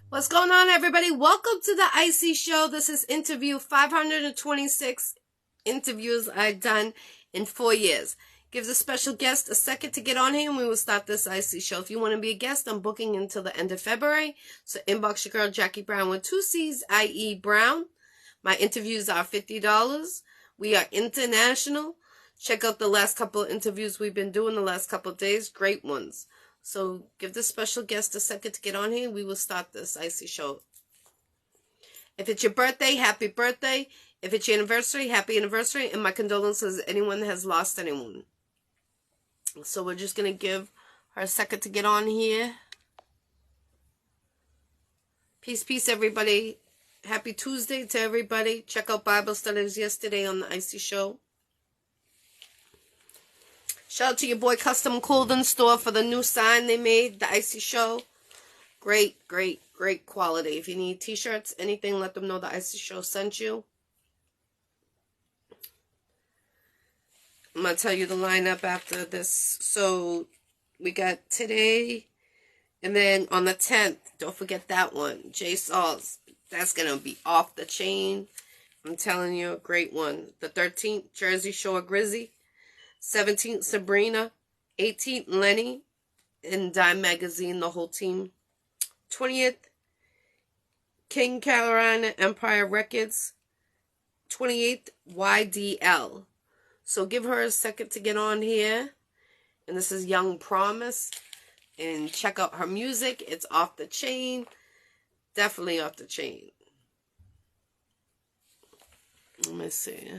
What's going on, everybody? Welcome to the Iccy Show. This is interview 526 interviews I've done in 4 years. Gives a special guest a second to get on here and we will start this Iccy Show. If you want to be a guest, I'm booking until the end of February. So inbox your girl, Jackie Brown with 2 C's, I.E. Brown. My interviews are $50. We are international. Check out the last couple of interviews we've been doing the last couple of days. Great ones. So give this special guest a second to get on here. We will start this Iccy Show. If it's your birthday, happy birthday. If it's your anniversary, happy anniversary. And my condolences to anyone that has lost anyone. So we're just going to give her a second to get on here. Peace, peace, everybody. Happy Tuesday to everybody. Check out Bible studies yesterday on the Iccy Show. Shout out to your boy Custom Clothing Store for the new sign they made, the Iccy Show. Great, great, great quality. If you need t-shirts, anything, let them know the Iccy Show sent you. I'm going to tell you the lineup after this. So, we got today, and then on the 10th, don't forget that one, J Sauls. That's going to be off the chain. I'm telling you, a great one. The 13th, Jersey Shore Grizzy. 17th, Sabrina. 18th, Lenny. And Dime Magazine, the whole team. 20th, King Carolina Empire Records. 28th, YDL. So give her a second to get on here. And this is Young Promise. And check out her music. It's off the chain. Definitely off the chain. Let me see.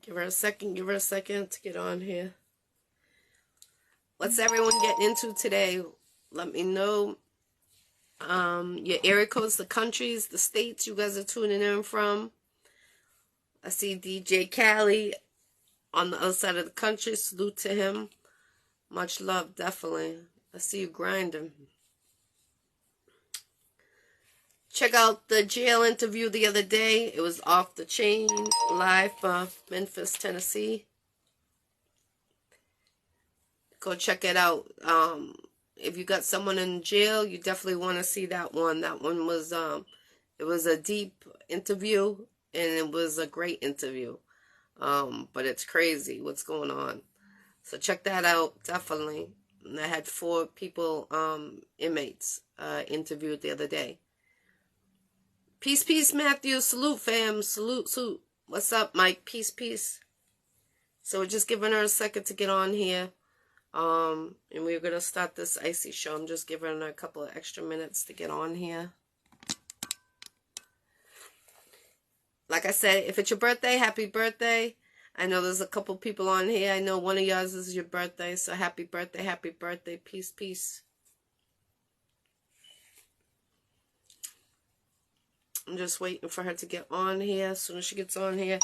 Give her a second to get on here. What's everyone getting into today? Let me know. Your area codes, the countries, the states you guys are tuning in from. I see DJ Cali on the other side of the country. Salute to him. Much love, definitely. I see you grinding. Check out the jail interview the other day. It was off the chain, live from Memphis, Tennessee. Go check it out. If you got someone in jail, you definitely want to see that one. That one was, it was a deep interview, and it was a great interview. But it's crazy what's going on. So check that out, definitely. And I had 4 people, inmates, interviewed the other day. Peace, peace, Matthew. Salute, fam. Salute, salute. What's up, Mike? Peace, peace. So we're just giving her a second to get on here. And we're going to start this Iccy Show. I'm just giving her a couple of extra minutes to get on here. Like I said, if it's your birthday, happy birthday. I know there's a couple people on here. I know one of yours is your birthday. So happy birthday, happy birthday. Peace, peace. I'm just waiting for her to get on here. As soon as she gets on here,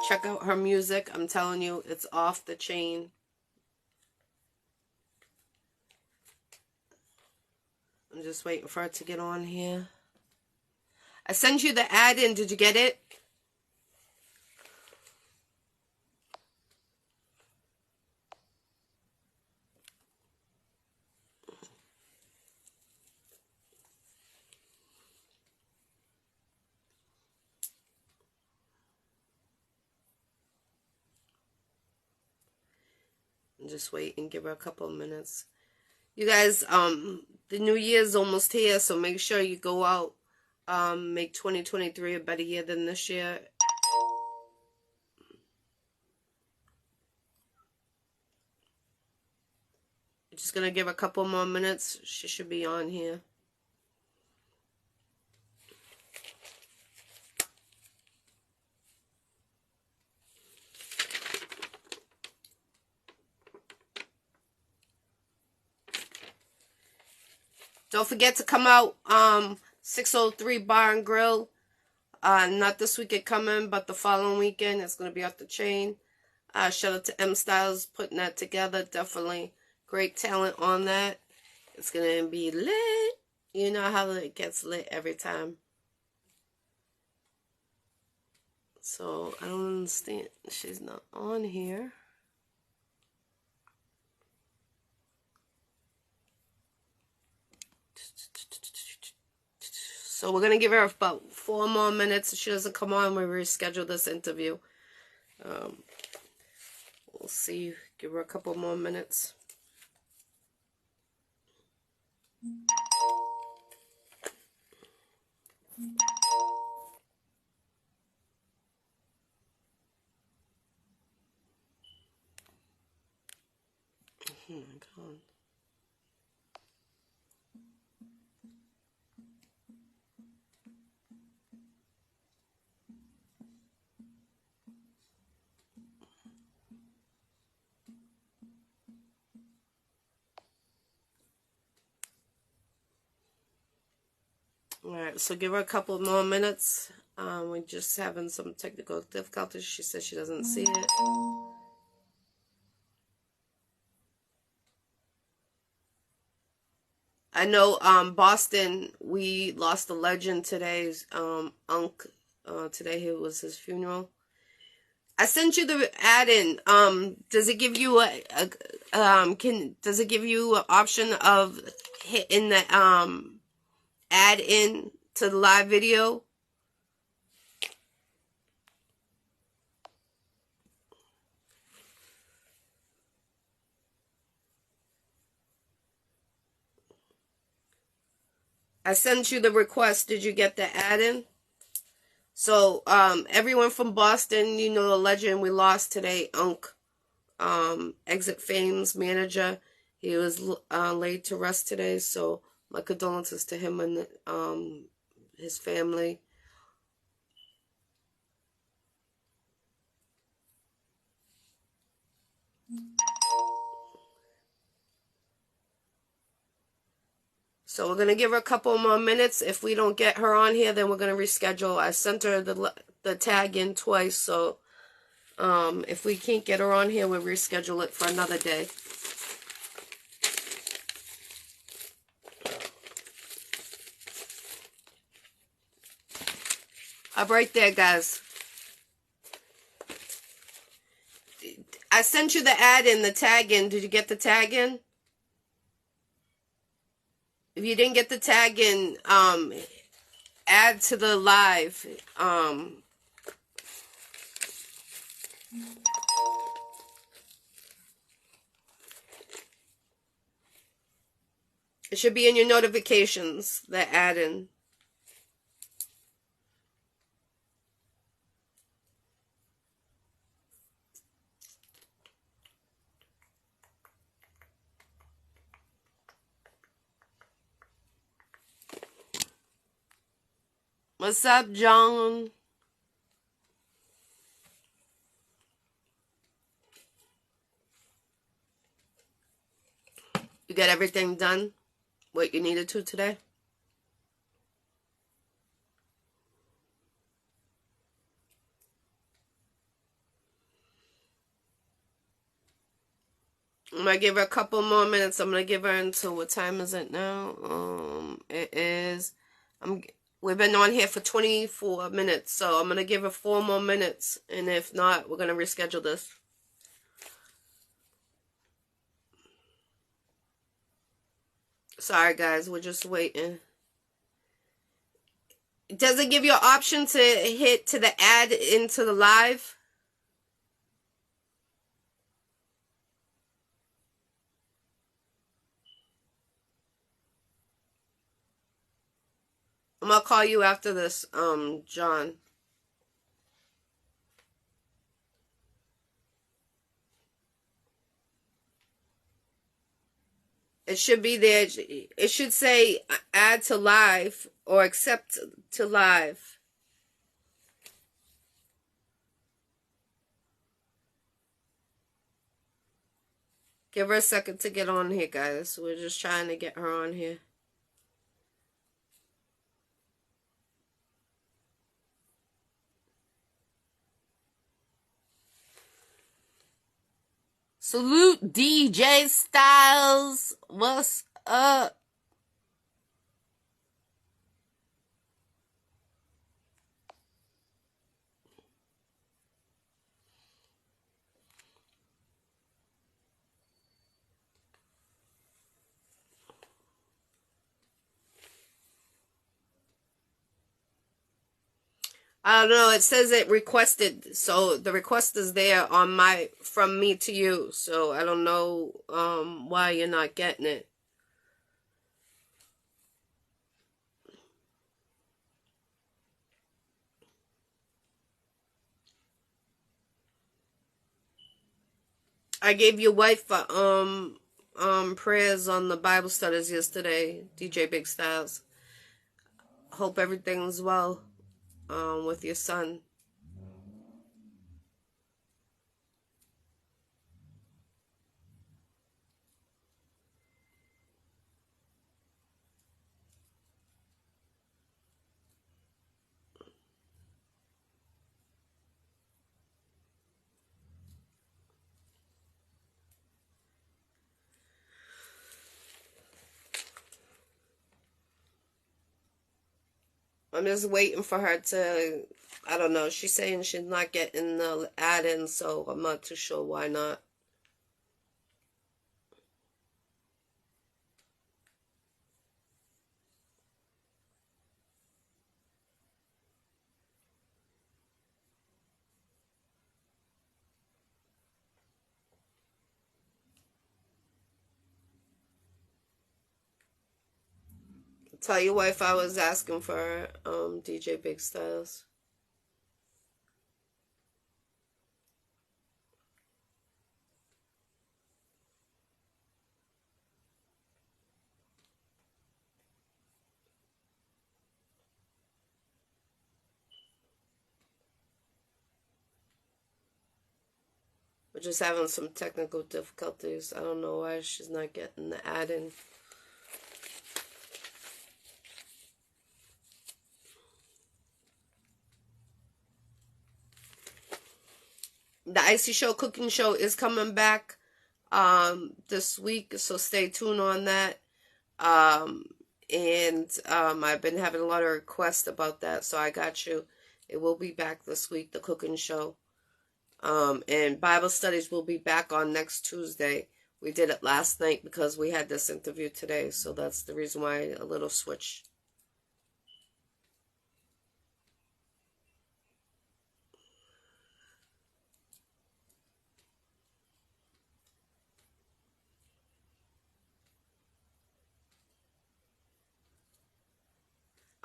check out her music. I'm telling you, it's off the chain. I'm just waiting for her to get on here. I sent you the ad in. Did you get it? Just wait and give her a couple of minutes. You guys, the new year's almost here, so make sure you go out, make 2023 a better year than this year. I'm just gonna give her a couple more minutes. She should be on here. Don't forget to come out, 603 Bar and Grill. Not this weekend coming, but the following weekend. It's going to be off the chain. Shout out to M Styles putting that together. Definitely great talent on that. It's going to be lit. You know how it gets lit every time. So, I don't understand. She's not on here. So, we're going to give her about 4 more minutes. If she doesn't come on, we reschedule this interview. We'll see. Give her a couple more minutes. Oh my God. Alright, so give her a couple more minutes. We're just having some technical difficulties. She says she doesn't see it. I know Boston, we lost a legend today. Unc, today was his funeral. I sent you the ad in. Does it give you does it give you an option of hitting the add in to the live video? I sent you the request. Did you get the add in? So everyone from Boston, you know the legend we lost today, Unc, Exit Fame's manager. He was laid to rest today, so my condolences to him and his family. So we're going to give her a couple more minutes. If we don't get her on here, then we're going to reschedule. I sent her the tag in twice, so if we can't get her on here, we'll reschedule it for another day. I'm right there, guys. I sent you the ad in, the tag in. Did you get the tag in? If you didn't get the tag in, add to the live. It should be in your notifications, the add in. What's up, John? You got everything done? What you needed to today? I'm going to give her a couple more minutes. I'm going to give her until, what time is it now? It is, we've been on here for 24 minutes, so I'm going to give her 4 more minutes, and if not, we're going to reschedule this. Sorry, guys, we're just waiting. Does it give you an option to hit to the add into the live? I'm going to call you after this, John. It should be there. It should say add to live or accept to live. Give her a second to get on here, guys. We're just trying to get her on here. Salute DJ Styles. What's I don't know. It says it requested, so the request is there on my from me to you. So I don't know why you're not getting it. I gave your wife prayers on the Bible studies yesterday, DJ Big Styles. Hope everything's well with your son. I'm just waiting for her to, I don't know, she's saying she's not getting the ad in, so I'm not too sure why not. Tell your wife I was asking for DJ Big Styles. We're just having some technical difficulties. I don't know why she's not getting the ad in. The Iccy Showw cooking show is coming back this week, so stay tuned on that. I've been having a lot of requests about that, so I got you. It will be back this week, the cooking show. And Bible studies will be back on next Tuesday. We did it last night because we had this interview today, so that's the reason why a little switch.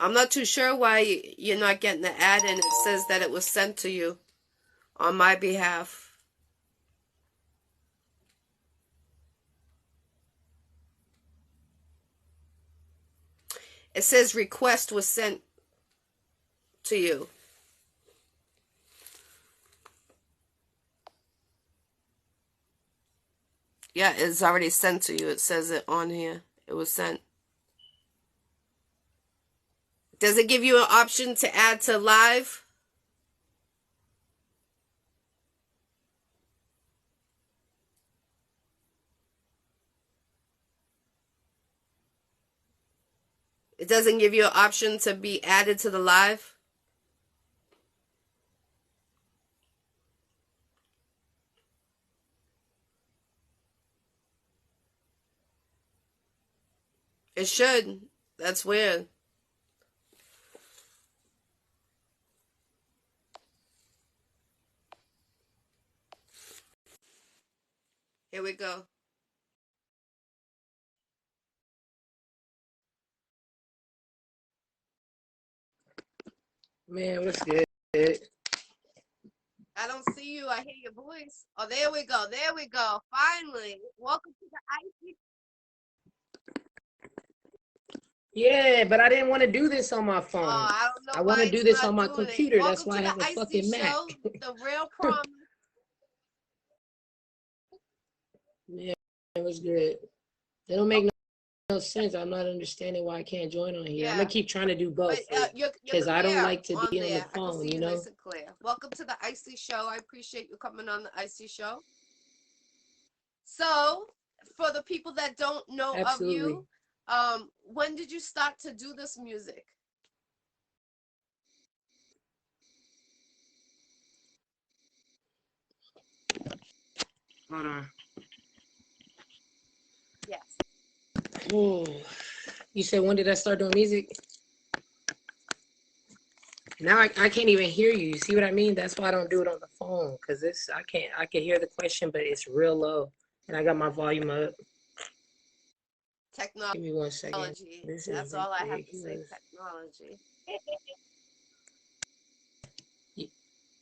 I'm not too sure why you're not getting the ad in. It says that it was sent to you on my behalf. It says request was sent to you. Yeah, it's already sent to you. It says it on here. It was sent. Does it give you an option to add to live? It doesn't give you an option to be added to the live? It should. That's weird. Here we go. Man, what's good? I don't see you. I hear your voice. Oh, there we go. There we go. Finally. Welcome to the Iccy. Yeah, but I didn't want to do this on my phone. I don't know. I want to do this on my computer. That's Welcome why I have a Iccy fucking Mac. Showw, the real promise. Yeah, it was good. They don't make no sense. I'm not understanding why I can't join on here. I'm gonna keep trying to do both because I don't like to be on the phone. You know. Nice and clear. Welcome to the Iccy Showw. I appreciate you coming on the Iccy Showw. So for the people that don't know Absolutely. of you, when did you start to do this music? Hold on. Yes. Oh, you said when did I start doing music? Now I can't even hear you. You see what I mean? That's why I don't do it on the phone, because I can hear the question, but it's real low. And I got my volume up. Technology. Give me 1 second. That's all I have to say. Technology.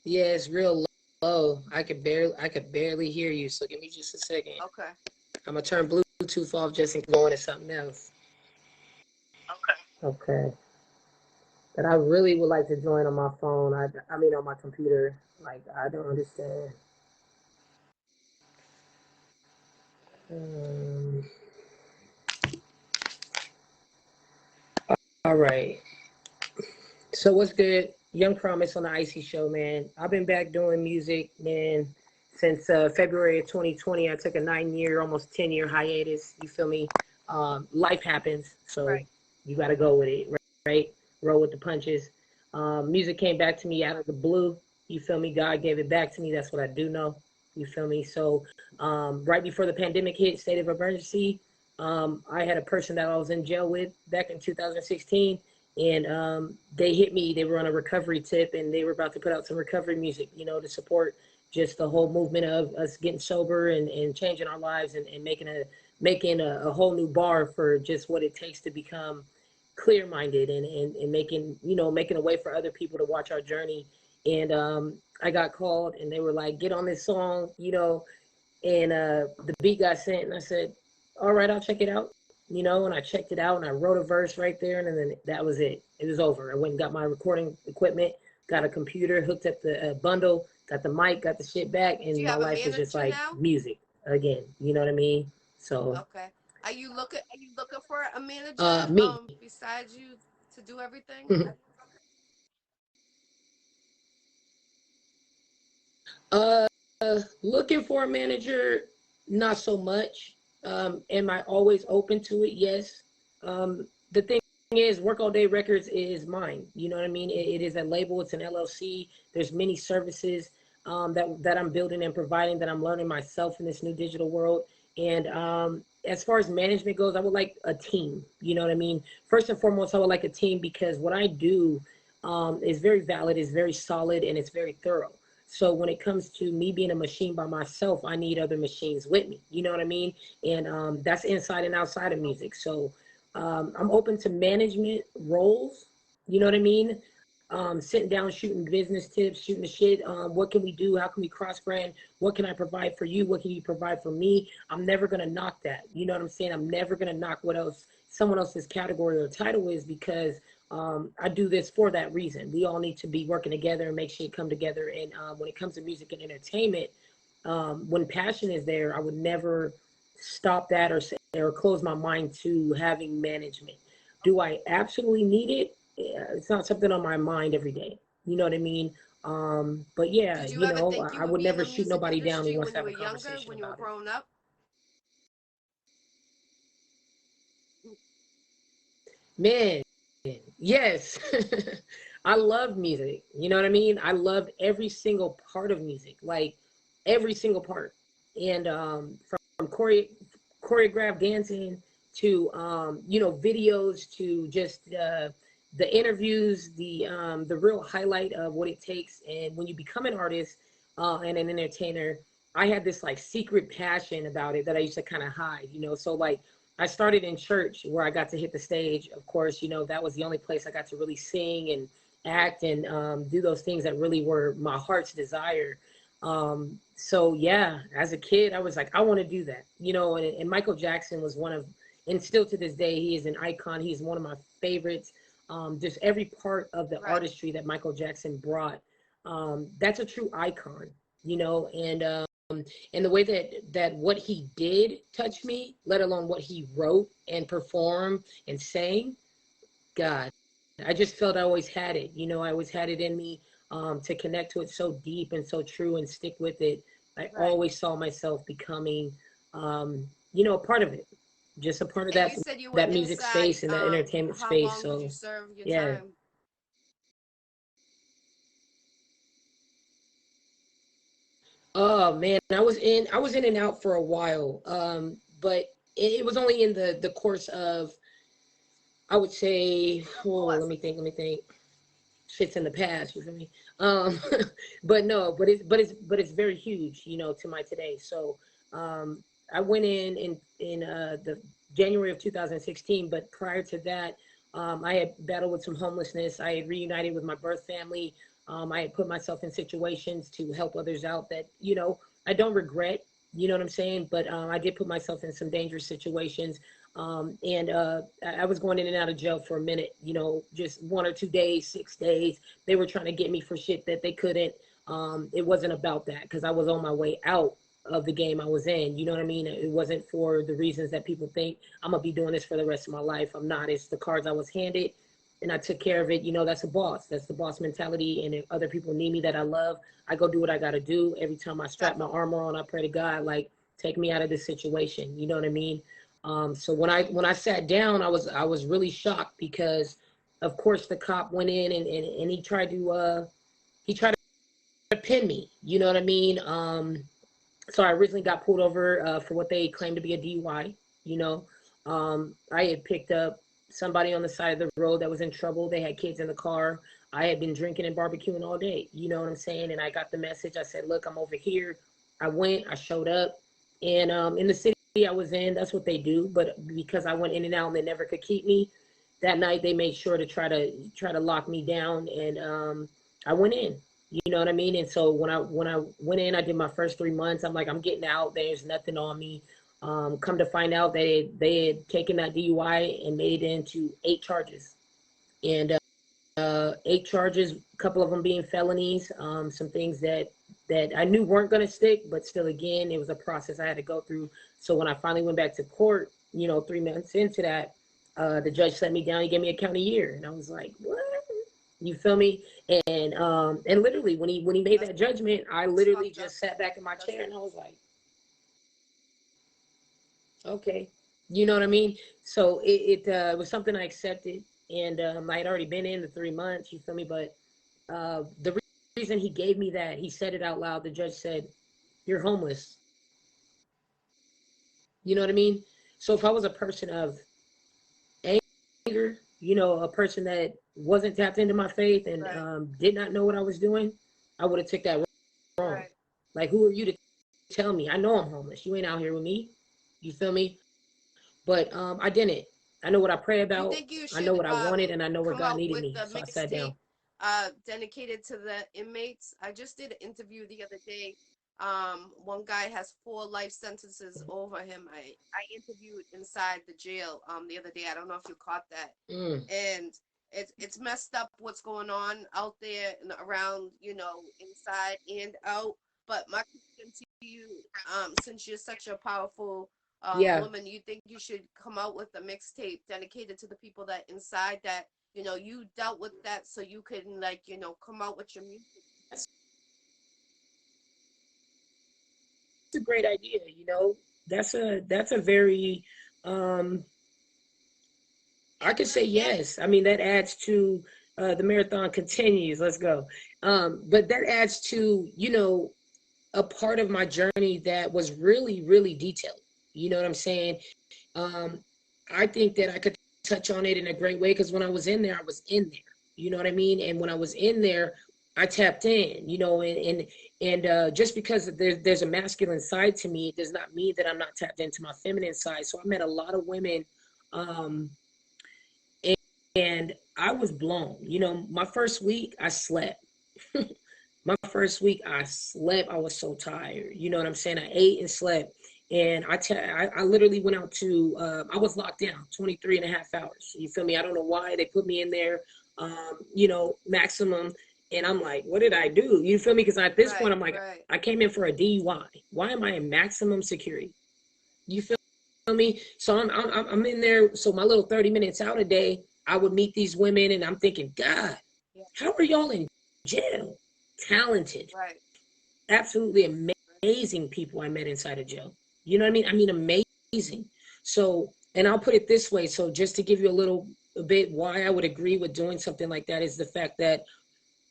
Yeah, it's real low. I could barely hear you. So give me just a second. Okay. I'm gonna turn Bluetooth off just in case going to something else. Okay. But I really would like to join on my phone. I mean on my computer. Like I don't understand. Um, all right. So what's good? Young Promise on the Iccy Showw, man. I've been back doing music, man, since February of 2020. I took a 9-year, almost 10-year hiatus. You feel me? Life happens, so you got to go with it, right? Roll with the punches. Music came back to me out of the blue. You feel me? God gave it back to me. That's what I do know. You feel me? So right before the pandemic hit, state of emergency, I had a person that I was in jail with back in 2016. And they hit me. They were on a recovery tip, and they were about to put out some recovery music, you know, to support just the whole movement of us getting sober and changing our lives and making a whole new bar for just what it takes to become clear-minded and making, you know, making a way for other people to watch our journey. And I got called, and they were like, "Get on this song," you know, and the beat got sent, and I said, "All right, I'll check it out." You know, and I checked it out, and I wrote a verse right there, and then that was it. It was over. I went and got my recording equipment, got a computer, hooked up the bundle, got the mic, got the shit back, and my life is just like music again. You know what I mean? So okay. Are you looking for a manager me. Besides you to do everything? Looking for a manager, not so much. Am I always open to it? Yes. The thing is, Work All Day Records is mine. You know what I mean? It is a label. It's an LLC. There's many services that I'm building and providing that I'm learning myself in this new digital world. And as far as management goes, I would like a team. You know what I mean? First and foremost, I would like a team because what I do is very valid, is very solid, and it's very thorough. So when it comes to me being a machine by myself, I need other machines with me. You know what I mean? And that's inside and outside of music. So I'm open to management roles. You know what I mean? Sitting down, shooting business tips, shooting the shit. What can we do? How can we cross brand? What can I provide for you? What can you provide for me? I'm never gonna knock that. You know what I'm saying? I'm never gonna knock what else someone else's category or title is, because I do this for that reason. We all need to be working together and make shit come together. And when it comes to music and entertainment, when passion is there, I would never stop that or close my mind to having management. Do I absolutely need it? It's not something on my mind every day. You know what I mean? But yeah, Did you you ever know, think you I would would be in never the shoot music nobody down who industry wants when to you have were a younger, conversation when you were about it. growing up? Man, yes. I love music. You know what I mean? I loved every single part of music, like every single part. And from choreographed dancing to you know, videos to just the interviews, the real highlight of what it takes. And when you become an artist and an entertainer, I had this like secret passion about it that I used to kind of hide, you know. So like I started in church where I got to hit the stage. Of course, you know, that was the only place I got to really sing and act and do those things that really were my heart's desire. So yeah, as a kid, I was like, I want to do that, you know. And Michael Jackson was one of, and still to this day, he is an icon. He's one of my favorites. Just every part of the artistry that Michael Jackson brought, that's a true icon, you know. And the way that what he did touch me, let alone what he wrote and performed and sang, God, I just felt I always had it. You know, I always had it in me to connect to it so deep and so true and stick with it. I always saw myself becoming you know, a part of it, just a part of And that you said you were that music inside. space and that entertainment How space. long did you So serve your yeah. time? Oh man, I was in and out for a while. But it was only in the course of, I would say, oh, let me think. Shit's in the past, you feel me? Um, but no, but it's very huge, you know, to my today. So I went in the January of 2016, but prior to that, I had battled with some homelessness. I had reunited with my birth family. I had put myself in situations to help others out that, you know, I don't regret, you know what I'm saying? But I did put myself in some dangerous situations. And I was going in and out of jail for a minute, you know, just 1 or 2 days, 6 days. They were trying to get me for shit that they couldn't. It wasn't about that because I was on my way out of the game I was in. You know what I mean? It wasn't for the reasons that people think I'm gonna be doing this for the rest of my life. I'm not. It's the cards I was handed, and I took care of it. You know, that's a boss. That's the boss mentality. And if other people need me that I love, I go do what I gotta do. Every time I strap my Definitely. armor on, I pray to God, like, take me out of this situation. You know what I mean? So when I sat down, I was really shocked because, of course, the cop went in and he tried to pin me. You know what I mean? So I originally got pulled over for what they claimed to be a DUI. You know, I had picked up somebody on the side of the road that was in trouble. They had kids in the car. I had been drinking and barbecuing all day. You know what I'm saying? And I got the message. I said, "Look, I'm over here." I went. I showed up, and in the city I was in, that's what they do. But because I went in and out, and they never could keep me. That night, they made sure to try to lock me down, and I went in. You know what I mean? And so when I went in, I did my first 3 months. I'm like, I'm getting out. There's nothing on me. Come to find out, they had taken that DUI and made it into 8 charges, and 8 charges, a couple of them being felonies. Some things that I knew weren't going to stick, but still, again, it was a process I had to go through. So when I finally went back to court, you know, 3 months into that, the judge set me down. He gave me a count a year, and I was like, what? You feel me? And literally when he made That's that judgment, I it's literally fucked up. just sat back in my That's chair and I was like, okay, you know what I mean? So it was something I accepted, and I had already been in the 3 months. You feel me? But the reason he gave me that, he said it out loud. The judge said, "You're homeless." You know what I mean? So if I was a person of anger, you know, a person that wasn't tapped into my faith and right. did not know what I was doing, I would have took that wrong. Right. Like, who are you to tell me? I know I'm homeless. You ain't out here with me. You feel me? But I didn't. I know what I pray You about. think you I know should what I wanted, and I know where come God out needed with me. a So I sat mixtape down. dedicated to the inmates? I just did an interview the other day. One guy has 4 life sentences over him. I interviewed inside the jail the other day. I don't know if you caught that. Mm, And it's messed up what's going on out there and around, you know, inside and out. But my question to you, since you're such a powerful yeah. woman, you think you should come out with a mixtape dedicated to the people that inside that, you know, you dealt with that, so you can, like, you know, come out with your music. It's a great idea. You know, that's a very I could say Yeah, yes. I mean, that adds to the marathon continues. Let's go. But that adds to, you know, a part of my journey that was really, really detailed. You know what I'm saying? Um, I think that I could touch on it in a great way because when I was in there, I was in there. You know what I mean? And when I was in there, I tapped in. You know, and just because there's a masculine side to me, it does not mean that I'm not tapped into my feminine side. So I met a lot of women, um, and I was blown. You know, my first week, I slept. My first week, I slept. I was so tired. You know what I'm saying? I ate and slept. And I literally went out to, I was locked down 23 and a half hours. You feel me? I don't know why they put me in there, you know, maximum. And I'm like, what did I do? You feel me? Because at this point, right, I'm like, right. I came in for a DUI. Why am I in maximum security? You feel me? So I'm in there. So my little 30 minutes out a day, I would meet these women and I'm thinking, God, Yeah, how are y'all in jail? Talented, right, absolutely right. amazing people I met inside of jail. You know what I mean? I mean, amazing. amazing. So, and I'll put it this way. So just to give you a bit why I would agree with doing something like that is the fact that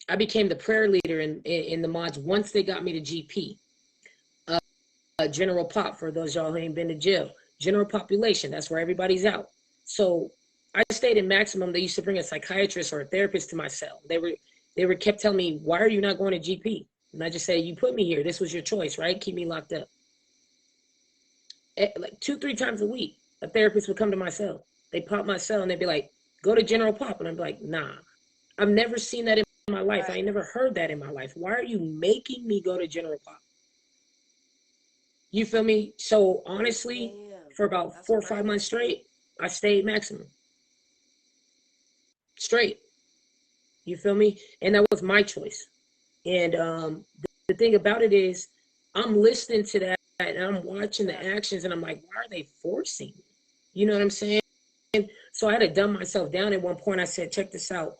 I became the prayer leader in the mods once they got me to GP. General pop, for those y'all who ain't been to jail. General population, that's where everybody's out. So I stayed in maximum. They used to bring a psychiatrist or a therapist to my cell. They were kept telling me, why are you not going to GP? And I just say, you put me here. This was your choice, right? Keep me locked up. Like 2-3 times a week, a therapist would come to my cell. They pop my cell and they'd be like, go to general pop. And I'd be like, nah, I've never seen that in my life. Right. I ain't never heard that in my life. Why are you making me go to general pop? You feel me? So honestly, for about 4 or 5 months straight, I stayed maximum. Straight. You feel me? And that was my choice. And the thing about it is, I'm listening to that and I'm watching the actions and I'm like, why are they forcing me? You know what I'm saying? So I had to dumb myself down at one point. I said, check this out.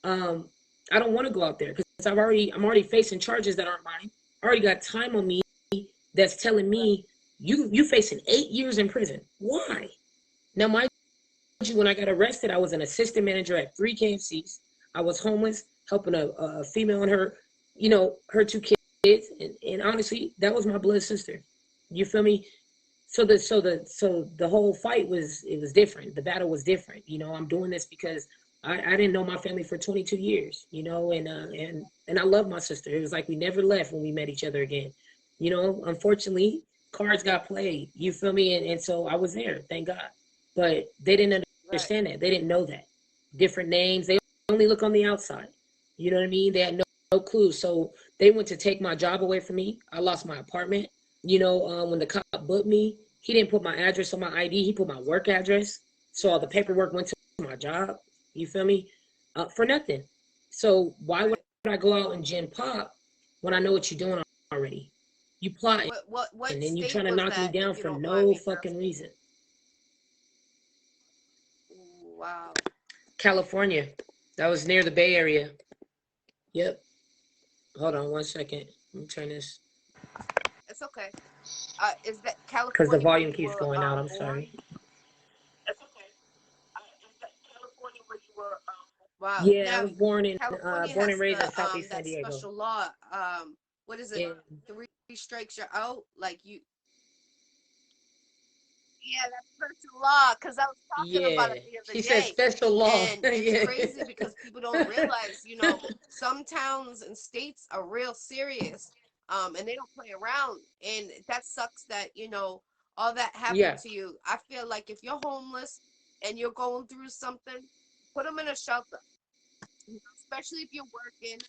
I don't want to go out there because I'm already facing charges that aren't mine. I already got time on me that's telling me you facing 8 years in prison. Why? Now, mind you, when I got arrested, I was an assistant manager at 3 KFCs. I was homeless, helping a female and her 2 kids, and honestly, that was my blood sister. You feel me? So the whole fight was different. The battle was different. I'm doing this because I didn't know my family for 22 years. And I love my sister. It was like we never left when we met each other again. Unfortunately, cards got played. You feel me? And so I was there, thank God. But they didn't understand that. They didn't know that. Different names. They only look on the outside. You know what I mean? They had no clue. So they went to take my job away from me. I lost my apartment. When the cop booked me, he didn't put my address on my ID. He put my work address. So all the paperwork went to my job. You feel me? For nothing. So why would I go out and gen pop when I know what you're doing already? You plotting, What and then you state trying to was knock me that, down if you for don't mind no me fucking asking? reason. Wow. California. That was near the Bay Area. Yep. Hold on 1 second. Let me turn this. It's okay. Is that Because the California where volume you keeps were going out. I'm born? sorry. That's okay. Is that California where you were? Wow. Yeah, I Now, was born California and has raised the in Southeast San that Diego. special law. What is it? And 3 strikes you're out. Like you. Yeah, that's special law. Because I was talking about yeah, it the other she said day, special law. and it's Yeah. crazy because people don't realize, some towns and states are real serious, and they don't play around, and that sucks that all that happened Yeah. to you. I feel like if you're homeless and you're going through something, put them in a shelter, especially if you're working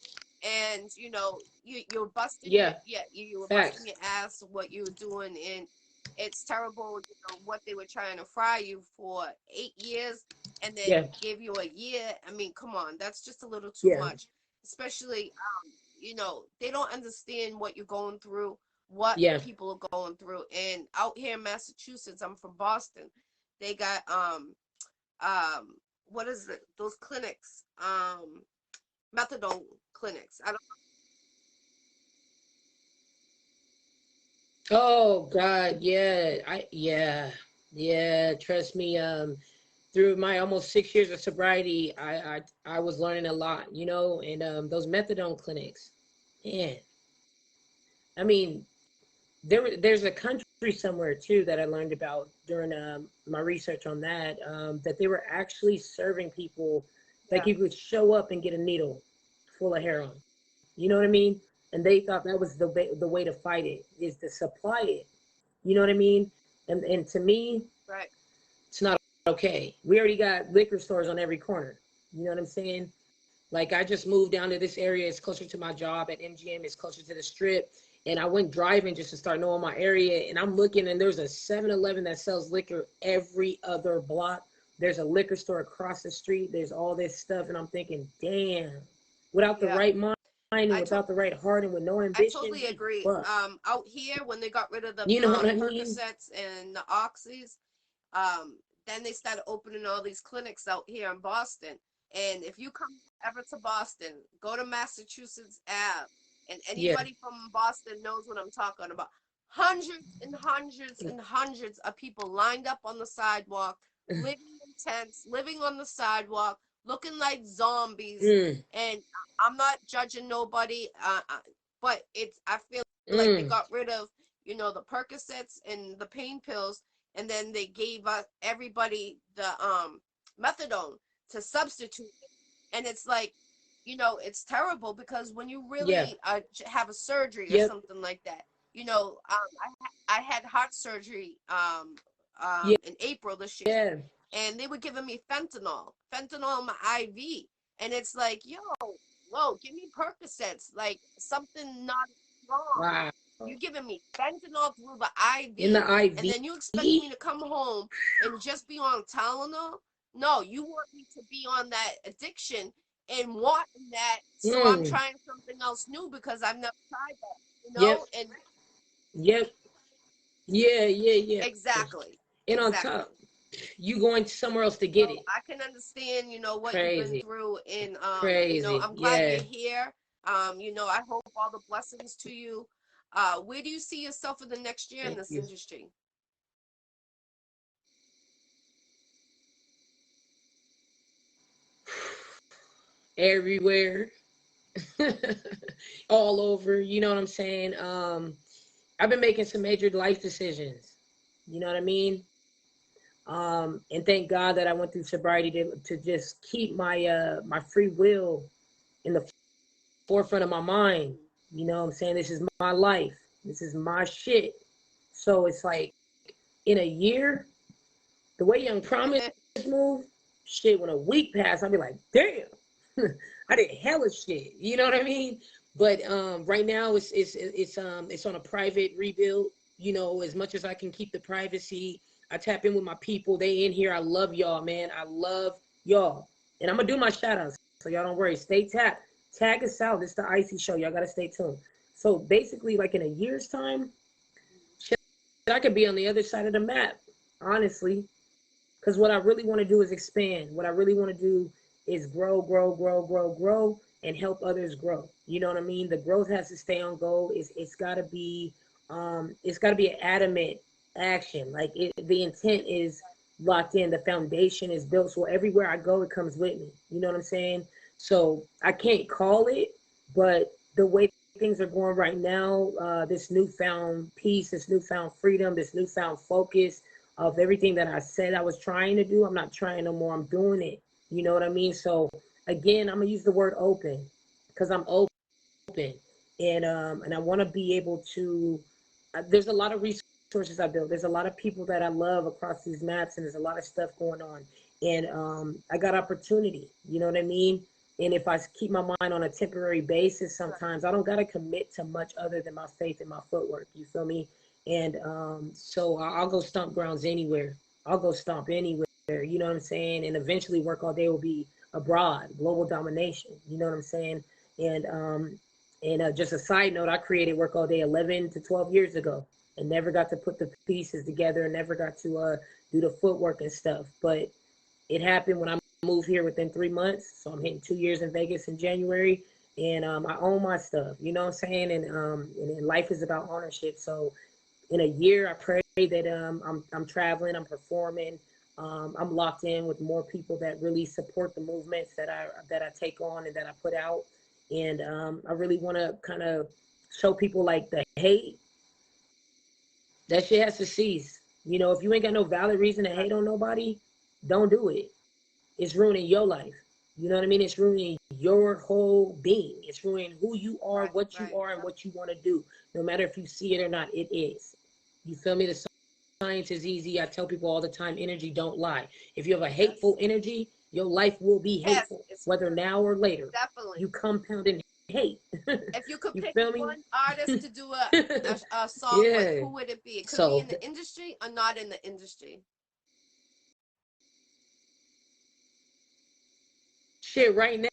and you're busting Yeah. you were busting Facts. your ass what you were doing, and it's terrible, what they were trying to fry you for 8 years and then Yeah. give you a year. I mean, come on, that's just a little too Yeah. much, especially they don't understand what you're going through, what Yeah. people are going through. And out here in Massachusetts, I'm from Boston, they got um what is it, those clinics, methadone clinics. I don't. Oh God. Yeah. Yeah. Trust me. Through my almost 6 years of sobriety, I was learning a lot. And those methadone clinics, man. I mean, there's a country somewhere too that I learned about during my research on that they were actually serving people, like Yeah. you could show up and get a needle full of heroin. You know what I mean? And they thought that was the way to fight it, is to supply it. You know what I mean? And to me, Right. it's not okay. We already got liquor stores on every corner. You know what I'm saying? Like I just moved down to this area. It's closer to my job at MGM. It's closer to the strip. And I went driving just to start knowing my area. And I'm looking, and there's a 7-Eleven that sells liquor every other block. There's a liquor store across the street. There's all this stuff. And I'm thinking, damn, without the Yeah. right mind and I to- without the right heart and with no I ambition, totally we agree. fucked. Out here when they got rid of the You know what I mean? Percocets and the Oxys, then they started opening all these clinics out here in Boston. And if you come ever to Boston, go to Massachusetts Ave, and Yeah. anybody from Boston knows what I'm talking about. hundreds and hundreds and hundreds of people lined up on the sidewalk, living in tents, living on the sidewalk, looking like zombies. And I'm not judging nobody, but I feel like they got rid of, the Percocets and the pain pills, and then they gave everybody the methadone to substitute it. And it's like, it's terrible, because when you really have a surgery or something like that, I had heart surgery in April this year, and they were giving me fentanyl in my IV, and it's like, yo, whoa, give me Percocets, like something not wrong. Wow. You're giving me fentanyl through the IV, In the IV, and then you expect me to come home and just be on Tylenol? No, you want me to be on that addiction and wanting that, so I'm trying something else new because I've never tried that, and exactly. And on top, you going somewhere else to get it. I can understand, what you've been through, and Crazy. I'm glad you're here. I hope all the blessings to you. Where do you see yourself in the next year in this industry? Everywhere. All over, you know what I'm saying? I've been making some major life decisions. You know what I mean? And thank God that I went through sobriety to just keep my free will in the forefront of my mind. You know what I'm saying? This is my life. This is my shit. So it's like, in a year, the way Young Promise moved, shit, when a week passed, I'd be like, damn, I did hella shit. You know what I mean? But right now it's on a private rebuild. As much as I can keep the privacy, I tap in with my people. They in here. I love y'all, man. I love y'all. And I'm gonna do my shout outs, so y'all don't worry. Stay tapped. Tag us out. It's the Iccy Show. Y'all gotta stay tuned. So basically, like in a year's time, I could be on the other side of the map, honestly. Because what I really want to do is expand. What I really want to do is grow, grow, grow, grow, grow, and help others grow. You know what I mean? The growth has to stay on goal. It's got to be an adamant action. Like the intent is locked in. The foundation is built. So everywhere I go, it comes with me. You know what I'm saying? So I can't call it, but the way things are going right now, this newfound peace, this newfound freedom, this newfound focus of everything that I said I was trying to do, I'm not trying no more. I'm doing it. You know what I mean? So again, I'm gonna use the word open, because I'm open, and I want to be able to. There's a lot of resources I built. There's a lot of people that I love across these maps, and there's a lot of stuff going on. And I got opportunity. You know what I mean? And if I keep my mind on a temporary basis, sometimes I don't got to commit to much other than my faith and my footwork. You feel me? And so I'll go stomp grounds anywhere. I'll go stomp anywhere. You know what I'm saying? And eventually, work all day will be abroad, global domination. You know what I'm saying? And just a side note, I created Work All Day 11 to 12 years ago, and never got to put the pieces together, and never got to do the footwork and stuff. But it happened when I moved here within 3 months. So I'm hitting 2 years in Vegas in January, and I own my stuff. You know what I'm saying? And life is about ownership. So in a year, I pray that I'm traveling, I'm performing, I'm locked in with more people that really support the movements that I take on and that I put out. And I really want to kind of show people, like, the hate, that shit has to cease. If you ain't got no valid reason to hate on nobody, don't do it. It's ruining your life. You know what I mean? It's ruining your whole being. It's ruining who you are, what you are, and what you want to do. No matter if you see it or not, it is. You feel me? The science is easy. I tell people all the time, energy don't lie. If you have a hateful energy, your life will be hateful, whether now or later. Definitely. You compound in hate. If you could pick feel me? one artist to do a song with, who would it be? It could be in the industry or not in the industry. Shit, right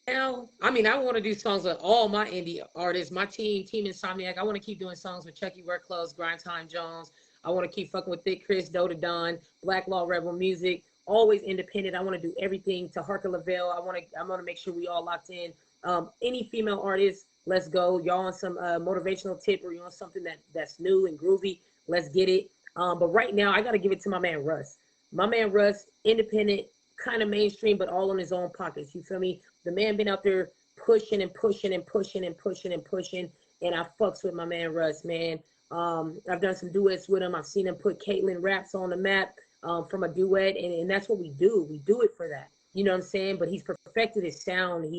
now, I mean, I want to do songs with all my indie artists, my Team Insomniac. I want to keep doing songs with Chucky Work Clothes, Grind Time Jones. I want to keep fucking with Thick Chris, Dota Don, Black Law Rebel Music. Always independent. I want to do everything to Harker Lavelle. I want to make sure we all locked in. Any female artist, Let's go. Y'all on some motivational tip, or you on something that's new and groovy. Let's get it. But right now, I got to give it to my man Russ. My man Russ, independent, kind of mainstream, but all in his own pockets. You feel me? The man been out there pushing and pushing and pushing and pushing and pushing, and I fucks with my man Russ, man. I've done some duets with him. I've seen him put Caitlyn raps on the map from a duet, and that's what we do. We do it for that. You know what I'm saying? But he's perfected his sound.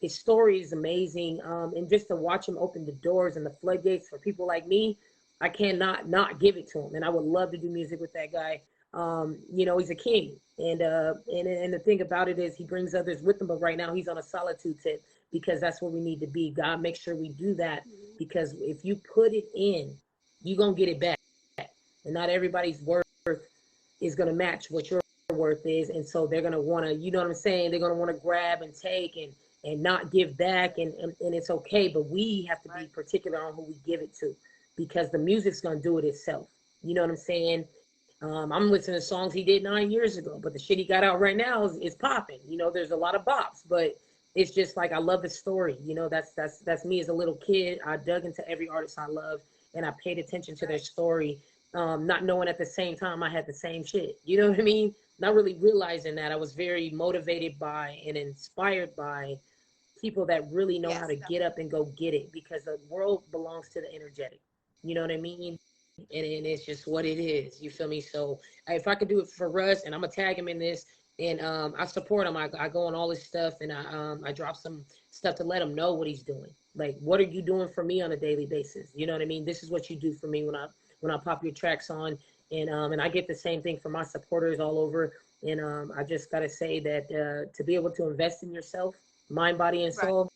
His story is amazing, and just to watch him open the doors and the floodgates for people like me, I cannot not give it to him. And I would love to do music with that guy. You know, he's a king, and the thing about it is he brings others with him. But right now he's on a solitude tip because that's where we need to be. God, make sure we do that, because if you put it in, you're gonna get it back, and not everybody's worth is gonna match what your worth is, and so they're gonna want to, you know what I'm saying? They're gonna want to grab and take and not give back, and it's okay, but we have to be particular on who we give it to, because the music's gonna do it itself. You know what I'm saying? I'm listening to songs he did 9 years ago, but the shit he got out right now is popping. You know, there's a lot of bops, but it's just like I love the story. You know, that's me as a little kid. I dug into every artist I love, and I paid attention to their story, not knowing at the same time I had the same shit. You know what I mean? Not really realizing that I was very motivated by and inspired by people that really know how to get up and go get it, because the world belongs to the energetic. You know what I mean? And it's just what it is. You feel me? So if I could do it for Russ, and I'm gonna tag him in this, and I support him. I go on all his stuff, and I drop some stuff to let him know what he's doing. Like, what are you doing for me on a daily basis? You know what I mean? This is what you do for me when I pop your tracks on, and I get the same thing from my supporters all over. And I just gotta say that to be able to invest in yourself, mind, body, and soul,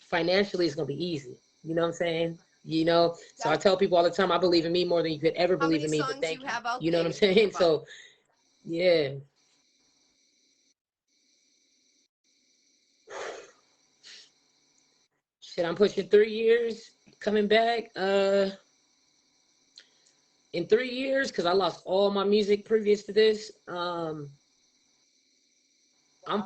financially, it's gonna be easy. You know what I'm saying? You know, so I tell people all the time, I believe in me more than you could ever believe in me. But thank you. You know what I'm saying? So, yeah. Shit, I'm pushing 3 years coming back. In 3 years, because I lost all my music previous to this. I'm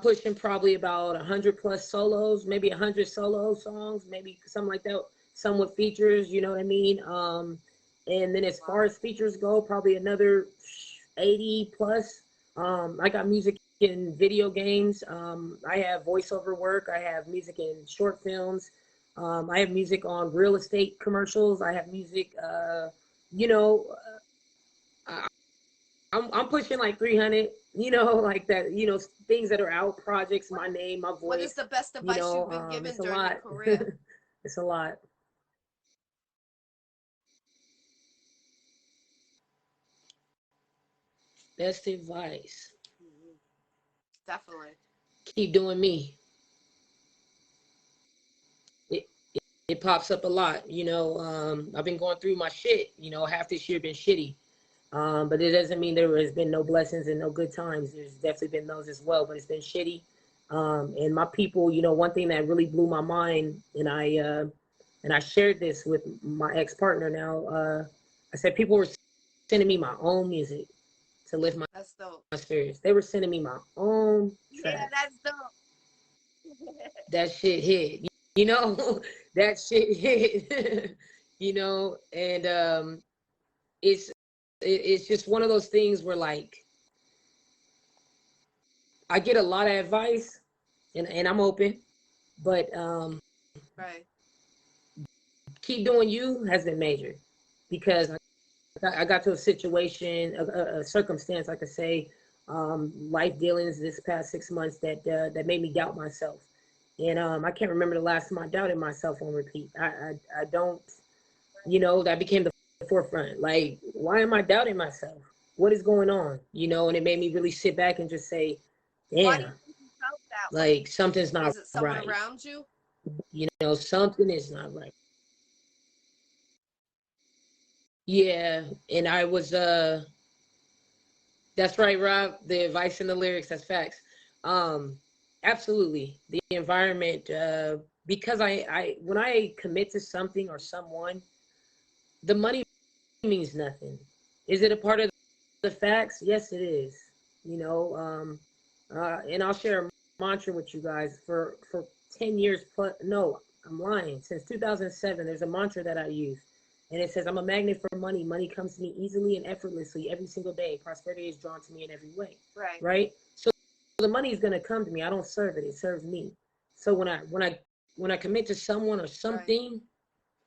pushing probably about 100+ solos, maybe 100 solo songs, maybe something like that. Some with features, you know what I mean? And then as far as features go, probably another 80 plus. I got music in video games. I have voiceover work. I have music in short films. I have music on real estate commercials. I have music, you know, I'm pushing like 300, you know, like that, you know, things that are out, projects, my name, my voice. What is the best advice you've been given during your career? It's a lot. Best advice. Definitely. Keep doing me. It, it pops up a lot, you know. I've been going through my shit, you know, half this year been shitty. But it doesn't mean there has been no blessings and no good times. There's definitely been those as well, but it's been shitty. And my people, you know, one thing that really blew my mind, and I shared this with my ex-partner now. I said people were sending me my own music to lift my spirits. They were sending me my own track. Yeah, that's dope. That shit hit. You know, that shit hit. You know, and it's it's just one of those things where, like, I get a lot of advice, and I'm open, but right. keep doing you has been major, because I got to a situation, a circumstance, I could say, life dealings this past 6 months that made me doubt myself, and I can't remember the last time I doubted myself on repeat. I don't, you know, that became the forefront. Like, why am I doubting myself? What is going on? You know, and it made me really sit back and just say, Why do damn, you think you felt that way? like something's not Was it someone right. around you? You know, something is not right. Yeah, and I was that's right, Rob. The advice and the lyrics, that's facts. Um, absolutely. The environment, because I when I commit to something or someone, the money means nothing. Is it a part of the facts? Yes, it is. You know, and I'll share a mantra with you guys. 10 years plus. No, I'm lying. Since 2007, there's a mantra that I use. And it says, I'm a magnet for money. Money comes to me easily and effortlessly every single day. Prosperity is drawn to me in every way. Right? So the money is going to come to me. I don't serve it. It serves me. So when I commit to someone or something,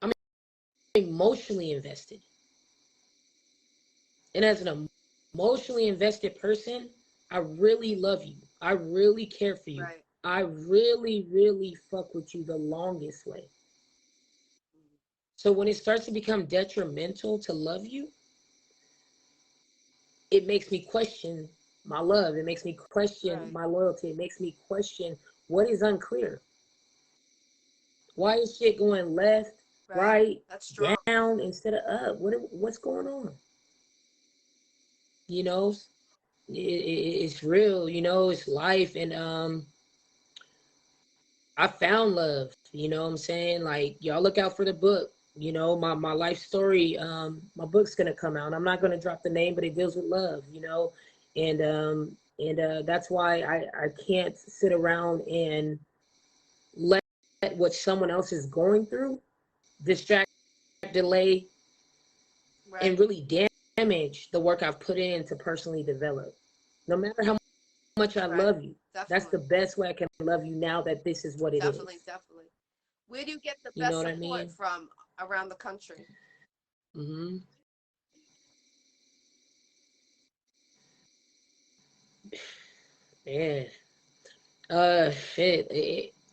I'm emotionally invested. And as an emotionally invested person, I really love you. I really care for you. I really, really fuck with you the longest way. So when it starts to become detrimental to love you, it makes me question my love. It makes me question my loyalty. It makes me question what is unclear. Why is shit going left, right, down instead of up? What's going on? You know, it's real. You know, it's life, and I found love. You know what I'm saying? Like, y'all look out for the book. You know, my life story, my book's gonna come out. I'm not gonna drop the name, but it deals with love, you know. And that's why I can't sit around and let what someone else is going through distract, delay, and really damage the work I've put in to personally develop. No matter how much I love you, that's the best way I can love you now that this is what it is. Definitely. Where do you get the You best know what I support mean? from around the country? Mm-hmm. Yeah.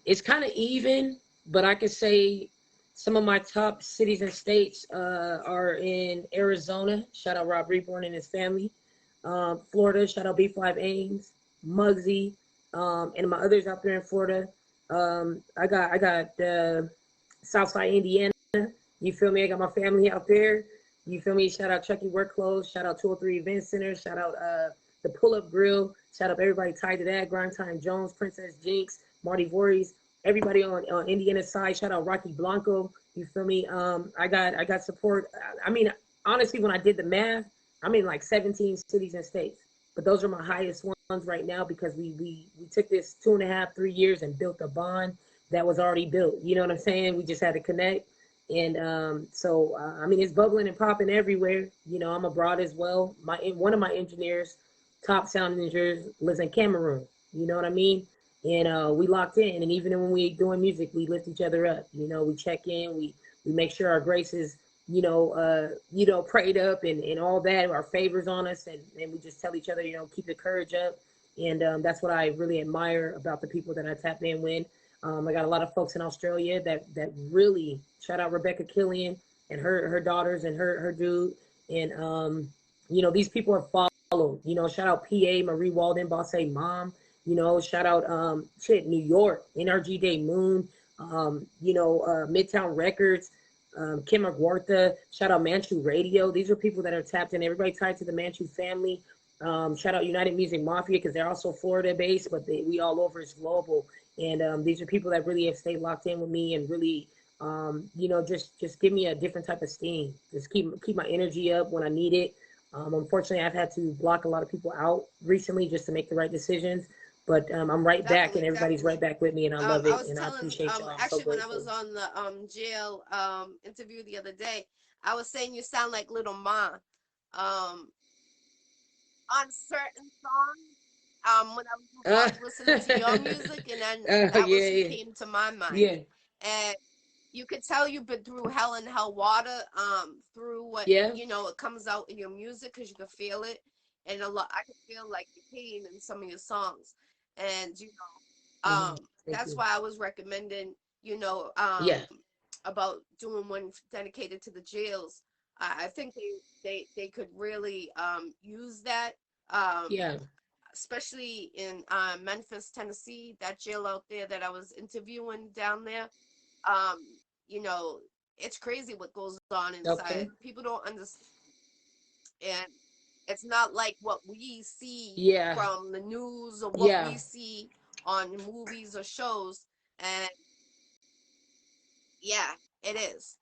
It's kind of even, but I could say some of my top cities and states are in Arizona. Shout out Rob Reborn and his family. Florida. Shout out B5 Ames, Muggsy, and my others out there in Florida. I got Southside Indiana. You feel me? I got my family out there. You feel me? Shout out Chucky Work Clothes. Shout out 203 Event Center. Shout out the Pull Up Grill. Shout out everybody tied to that. Grind Time Jones, Princess Jinx, Marty Voorhees. Everybody on Indiana side. Shout out Rocky Blanco. You feel me? I got support. I mean, honestly, when I did the math, I'm in like 17 cities and states. But those are my highest ones right now because we took this 2.5, 3 years and built a bond that was already built. You know what I'm saying? We just had to connect. And I mean, it's bubbling and popping everywhere. You know, I'm abroad as well. One of my engineers, top sound engineers, lives in Cameroon. You know what I mean? And we locked in. And even when we doing music, we lift each other up. You know, we check in. We make sure our grace is, prayed up and all that. Our favors on us, and we just tell each other, keep the courage up. And that's what I really admire about the people that I tap in with. I got a lot of folks in Australia that really shout out Rebecca Killian and her daughters and her dude. And these people are followed. Shout out PA Marie Walden, Boss A Mom. Shout out New York, NRG Day Moon. Midtown Records. Kim McWartha, shout out Manchu Radio. These are people that are tapped in. Everybody tied to the Manchu family. Shout out United Music Mafia because they're also Florida based, but we all over. It's global. And these are people that really have stayed locked in with me and really, just give me a different type of steam. Just keep my energy up when I need it. Unfortunately, I've had to block a lot of people out recently just to make the right decisions. But I'm right back, and everybody's right back with me, and I love it, and I appreciate y'all. Actually, when I was on the jail interview the other day, I was saying you sound like Little Ma. On certain songs, when I was listening to your music, and then that was who came to my mind. Yeah. And you could tell you've been through hell and hell water, through what it comes out in your music because you can feel it, and I can feel like your pain in some of your songs, and that's why I was recommending, Yeah. about doing one dedicated to the jails. I think they could really use that, Yeah. especially in Memphis, Tennessee, that jail out there that I was interviewing down there. Um, you know, it's crazy what goes on inside. Okay. People don't understand, and it's not like what we see Yeah. from the news or what Yeah. we see on movies or shows. And yeah, it is.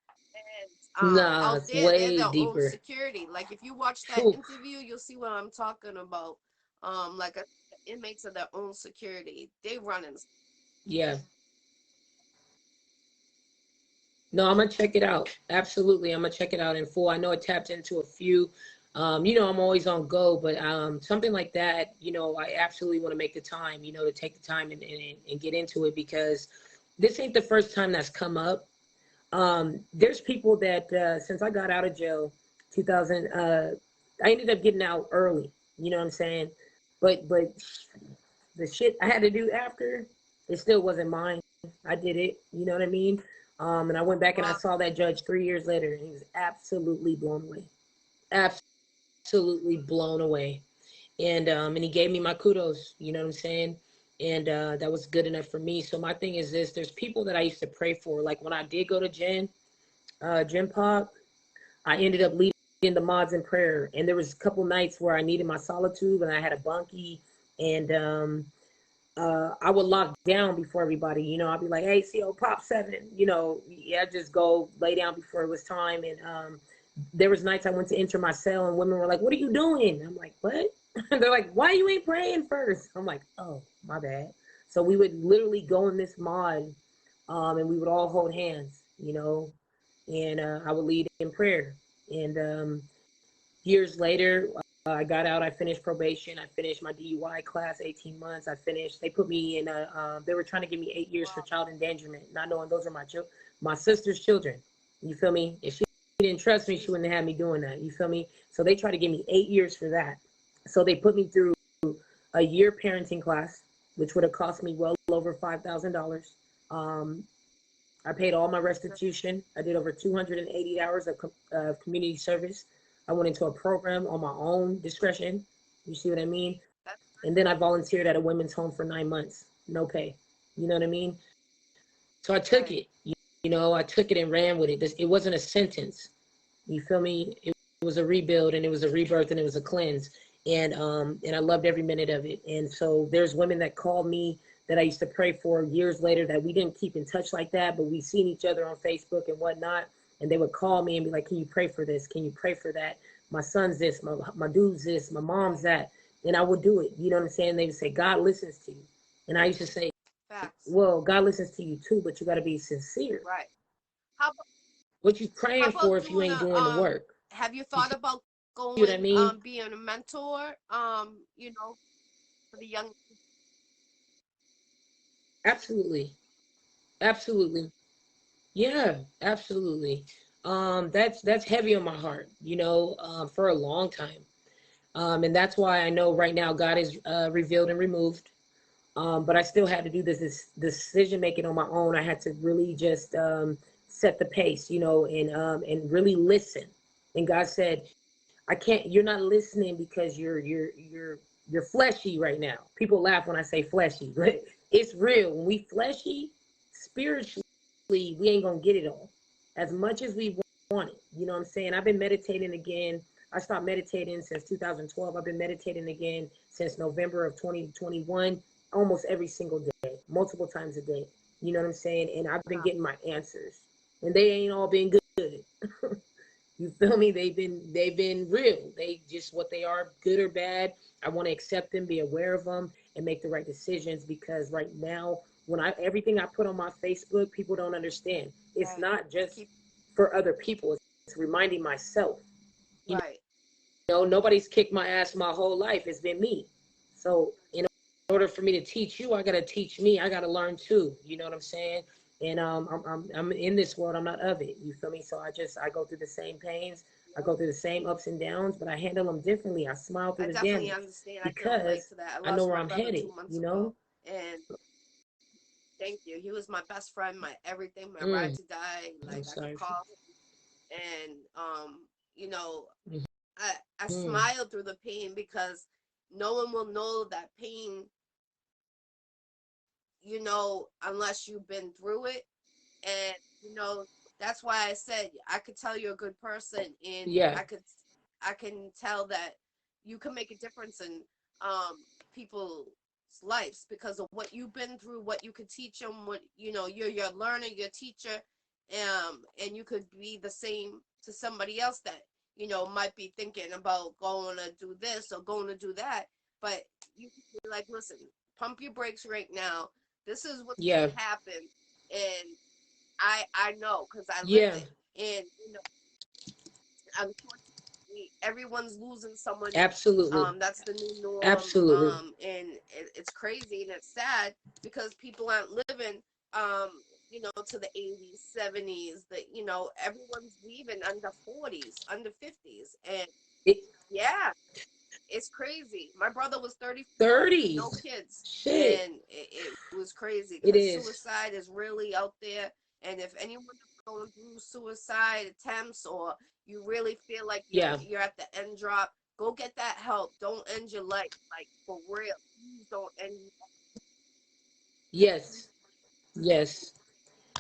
And Nah, out it's there, they're way their own deeper. security. Like if you watch that Oof. interview, you'll see what I'm talking about. Like inmates are their own security. They running. Yeah. No, I'm gonna check it out. Absolutely, I'm gonna check it out in full. I know it tapped into a few. I'm always on go, but something like that, I absolutely want to make the time, to take the time and get into it because this ain't the first time that's come up. There's people that since I got out of jail, 2000, I ended up getting out early. You know what I'm saying? But the shit I had to do after, it still wasn't mine. I did it. You know what I mean? And I went back and I Wow. saw that judge 3 years later, and he was absolutely blown away. Absolutely blown away. And he gave me my kudos. You know what I'm saying? And that was good enough for me. So my thing is this: there's people that I used to pray for. Like when I did go to Gen Pop, I ended up leading the mods in prayer. And there was a couple nights where I needed my solitude, and I had a bunkie, and I would lock down before everybody. I'd be like, "Hey, CO Pop 7." Yeah, just go lay down before it was time. And there was nights I went to enter my cell, and women were like, "What are you doing?" I'm like, "What?" They're like, "Why you ain't praying first?" I'm like, "Oh, my bad." So we would literally go in this mod, and we would all hold hands, and I would lead in prayer. And years later, I got out. I finished probation. I finished my DUI class, 18 months. I finished. They put me in a. They were trying to give me 8 years for child endangerment, not knowing those are my sister's children. You feel me? If she didn't trust me, she wouldn't have me doing that. You feel me? So they tried to give me 8 years for that. So they put me through a year parenting class, which would have cost me well over $5,000. Um, I paid all my restitution. I did over 280 hours of community service. I went into a program on my own discretion. You see what I mean? That's And then I volunteered at a women's home for 9 months, no pay. You know what I mean? So I took right. it. I took it and ran with it. It wasn't a sentence. You feel me? It was a rebuild and it was a rebirth and it was a cleanse. And I loved every minute of it. And so there's women that called me that I used to pray for years later that we didn't keep in touch like that, but we seen each other on Facebook and whatnot. And they would call me and be like, "Can you pray for this? Can you pray for that? My son's this, my dude's this, my mom's Right. that." And I would do it. You know what I'm saying? They would say, "God listens to you." And I used to say, Facts. "Well, God listens to you too, but you got to be sincere. Right. How What you how praying for about if you doing ain't a doing the work?" have you You thought about see what I going mean? being a mentor for the young Absolutely. Absolutely. Yeah, absolutely. That's heavy on my heart, for a long time. And that's why I know right now God is revealed and removed. But I still had to do this decision making on my own. I had to really just set the pace, and really listen. And God said, "I can't. You're not listening because you're fleshy right now." People laugh when I say fleshy, but it's real. When we fleshy, spiritually, we ain't gonna get it all as much as we want it. You know what I'm saying? I've been meditating again. I stopped meditating since 2012. I've been meditating again since November of 2021, almost every single day, multiple times a day. You know what I'm saying? And I've been time. getting my answers, and they ain't all been good. You feel me? They've been real. They just what they are, good or bad. I want to accept them, be aware of them, and make the right decisions because right now, when I everything I put on my Facebook, people don't understand. It's Right. not just Keep for other people. It's reminding myself. You right. nobody's kicked my ass my whole life. It's been me. So in order for me to teach you, I gotta teach me. I gotta learn too. You know what I'm saying? And I'm in this world. I'm not of it. You feel me? So I go through the same pains. I go through the same ups and downs, but I handle them differently. I smile through I the definitely damage understand. I can relate because to that. I I know lost where my I'm brother headed. 2 months ago, and thank you. He was my best friend, my everything, my ride Mm, to die. I'm Like I could sorry for. call and you know, I Mm, smile through the pain because no one will know that pain, unless you've been through it. And that's why I said I could tell you're a good person, and yeah, I can tell that you can make a difference in people's lives because of what you've been through, what you could teach them, what you're your learner, your teacher, and you could be the same to somebody else that might be thinking about going to do this or going to do that, but you can be like, listen, pump your brakes right now. This is what's yeah, gonna happen, and I know because I lived Yeah, it, and unfortunately, everyone's losing someone. absolutely. That's the new norm. Absolutely. And it's crazy and it's sad because people aren't living, um, to the 80s, 70s. That everyone's leaving under 40s, under 50s, and It, yeah, it's crazy. My brother was 34, no 30s. kids, Shit. and it was crazy It because is. suicide is really out there. And if anyone is going through suicide attempts, or you really feel like you're Yeah. you're at the end drop, go get that help. Don't end your life, like for real. Please don't end. Yes. Yes.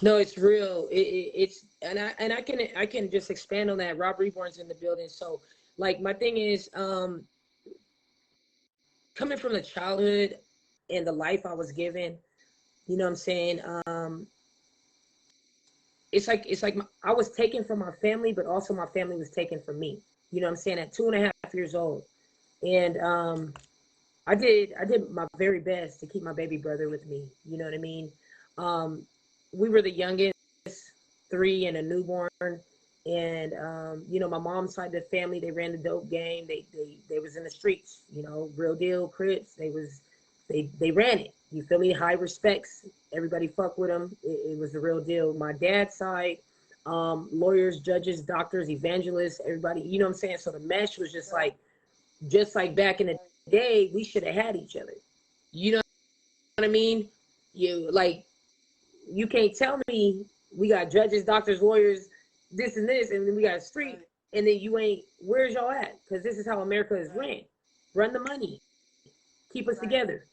No, it's real. It's and I can just expand on that. Rob Reborn's in the building. So like my thing is, coming from the childhood and the life I was given, you know what I'm saying? It's like I was taken from my family, but also my family was taken from me. You know what I'm saying? At 2.5 years old. And I did my very best to keep my baby brother with me. You know what I mean? Um, we were the youngest, three and a newborn, and my mom's side of the family, they ran the dope game. They was in the streets. Real deal Crips. They ran it. You feel me? High respects. Everybody fuck with them. It was the real deal. My dad's side, lawyers, judges, doctors, evangelists, everybody. You know what I'm saying? So the mesh was just like back in the day, we should have had each other. You know what I mean? You can't tell me we got judges, doctors, lawyers, this and this, and then we got a street, Right, and then you ain't. Where's y'all at? Because this is how America is right, ran. Run the money, keep us right, together.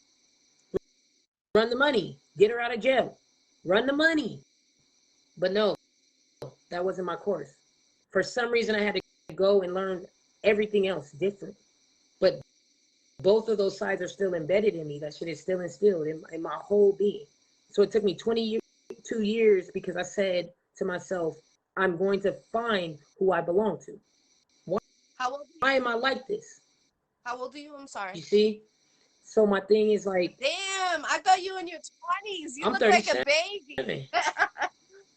Run the money, get her out of jail. Run the money. But no, that wasn't my course. For some reason, I had to go and learn everything else different. But both of those sides are still embedded in me. That shit is still instilled in my whole being. So it took me 22 years because I said to myself, I'm going to find who I belong to. Why, how old are you? why am I like this? How old are you? I'm sorry. You see? So my thing is like, Damn, I thought you in your 20s. You I'm look like a 37. baby.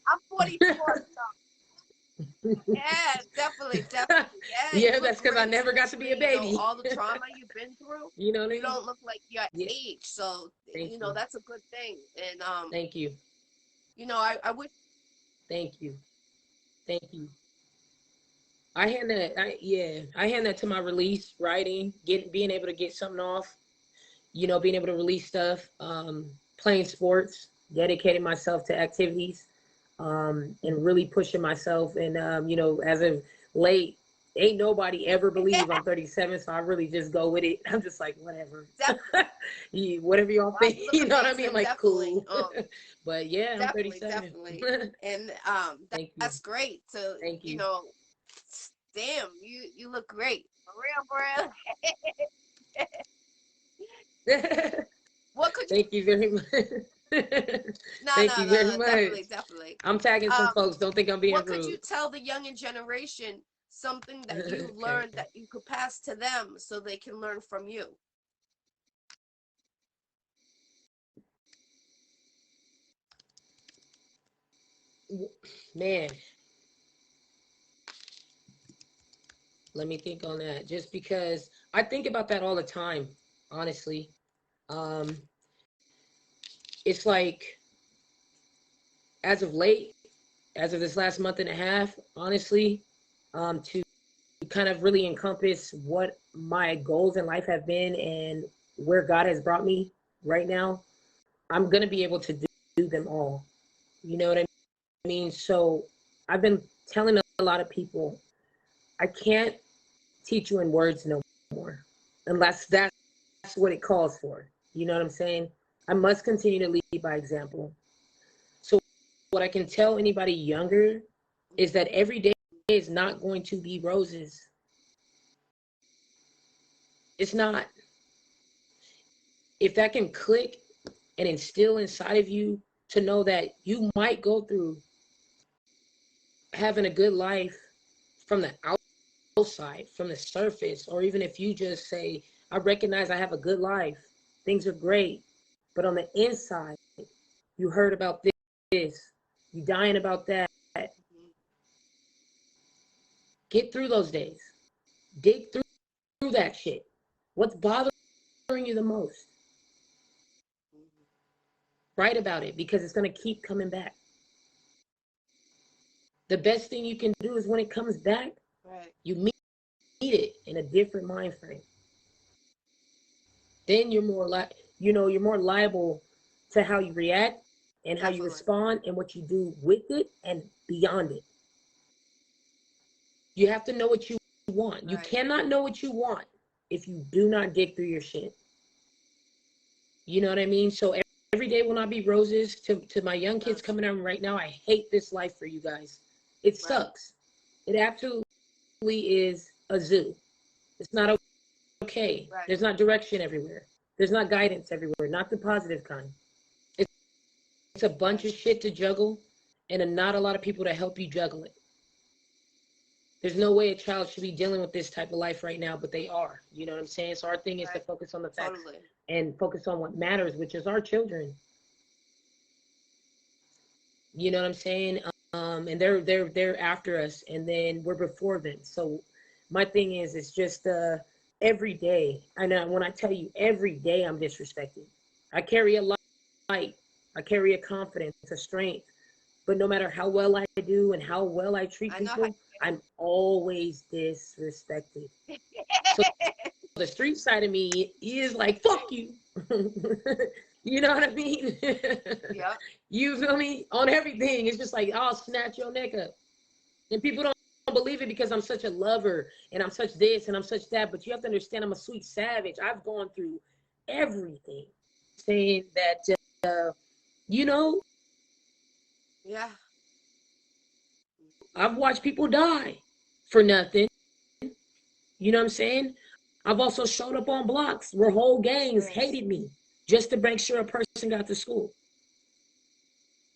I'm 44. Yeah, definitely, definitely. Yeah, you Yeah, look that's because I great, never got to be a especially, baby. all the trauma you've been through. You know what I You mean? don't look like your Yeah. age. So, Thank you. that's a good thing. And Thank you. I wish. Thank you. Thank you. I hand that to my release, writing, being able to get something off, being able to release stuff, playing sports, dedicating myself to activities, and really pushing myself. And as of late, ain't nobody ever believe I'm 37, so I really just go with it. I'm just like, whatever. Definitely. Whatever y'all Wow, think, you look you know what I mean? I'm amazing, like, definitely. cool. But yeah, I'm Definitely, 37. definitely. And Thank you. that's great to, Thank you. damn, you look great. For real, What could you Thank you very much. No, Thank no, you no, very no, much. definitely, definitely. I'm tagging some Um, folks. Don't think I'm being what could you rude. tell the younger generation, something that you've Okay. learned that you could pass to them so they can learn from you? Man, let me think on that. Just because I think about that all the time, honestly. Um, it's like as of late, as of this last month and a half, honestly, to kind of really encompass what my goals in life have been and where God has brought me right now, I'm gonna be able to do them all. You know what I mean? So I've been telling a lot of people, I can't teach you in words no more, unless that's what it calls for. You know what I'm saying? I must continue to lead by example. So what I can tell anybody younger is that every day is not going to be roses. It's not. If that can click and instill inside of you to know that you might go through having a good life from the outside, from the surface, or even if you just say, I recognize I have a good life, things are great, but on the inside, you heard about this. You dying about that. Mm-hmm. Get through those days. Dig through that shit. What's bothering you the most? Mm-hmm. Write about it because it's going to keep coming back. The best thing you can do is when it comes back, Right. you meet it in a different mind frame. Then you're more like, you're more liable to how you react and how you Definitely. respond and what you do with it and beyond it. You have to know what you want. You Right. cannot know what you want if you do not dig through your shit. You know what I mean? So every day will not be roses to my young kids Yes. coming out right now. I hate this life for you guys. It Right. sucks. It absolutely is a zoo. It's not okay. Right. There's not direction everywhere. There's not guidance everywhere. Not the positive kind. It's a bunch Right. of shit to juggle and not a lot of people to help you juggle it. There's no way a child should be dealing with this type of life right now, but they are. You know what I'm saying? So our thing is to Right. focus on the facts Totally. and focus on what matters, which is our children. You know what I'm saying? And they're after us, and then we're before them. So my thing is, it's just every day. And when I tell you every day, I'm disrespected. I carry a light. I carry a confidence, a strength. But no matter how well I do and how well I treat I know how people, I'm always disrespected. you So feel. the street side of me is like, fuck you. You know what I mean? Yep. You feel me? On everything. It's just like, I'll snatch your neck up. And people don't believe it because I'm such a lover and I'm such this and I'm such that. But you have to understand I'm a sweet savage. I've gone through everything. Saying that, you know, Yeah. I've watched people die for nothing. You know what I'm saying? I've also showed up on blocks where whole gangs Yes. hated me just to make sure a person got to school.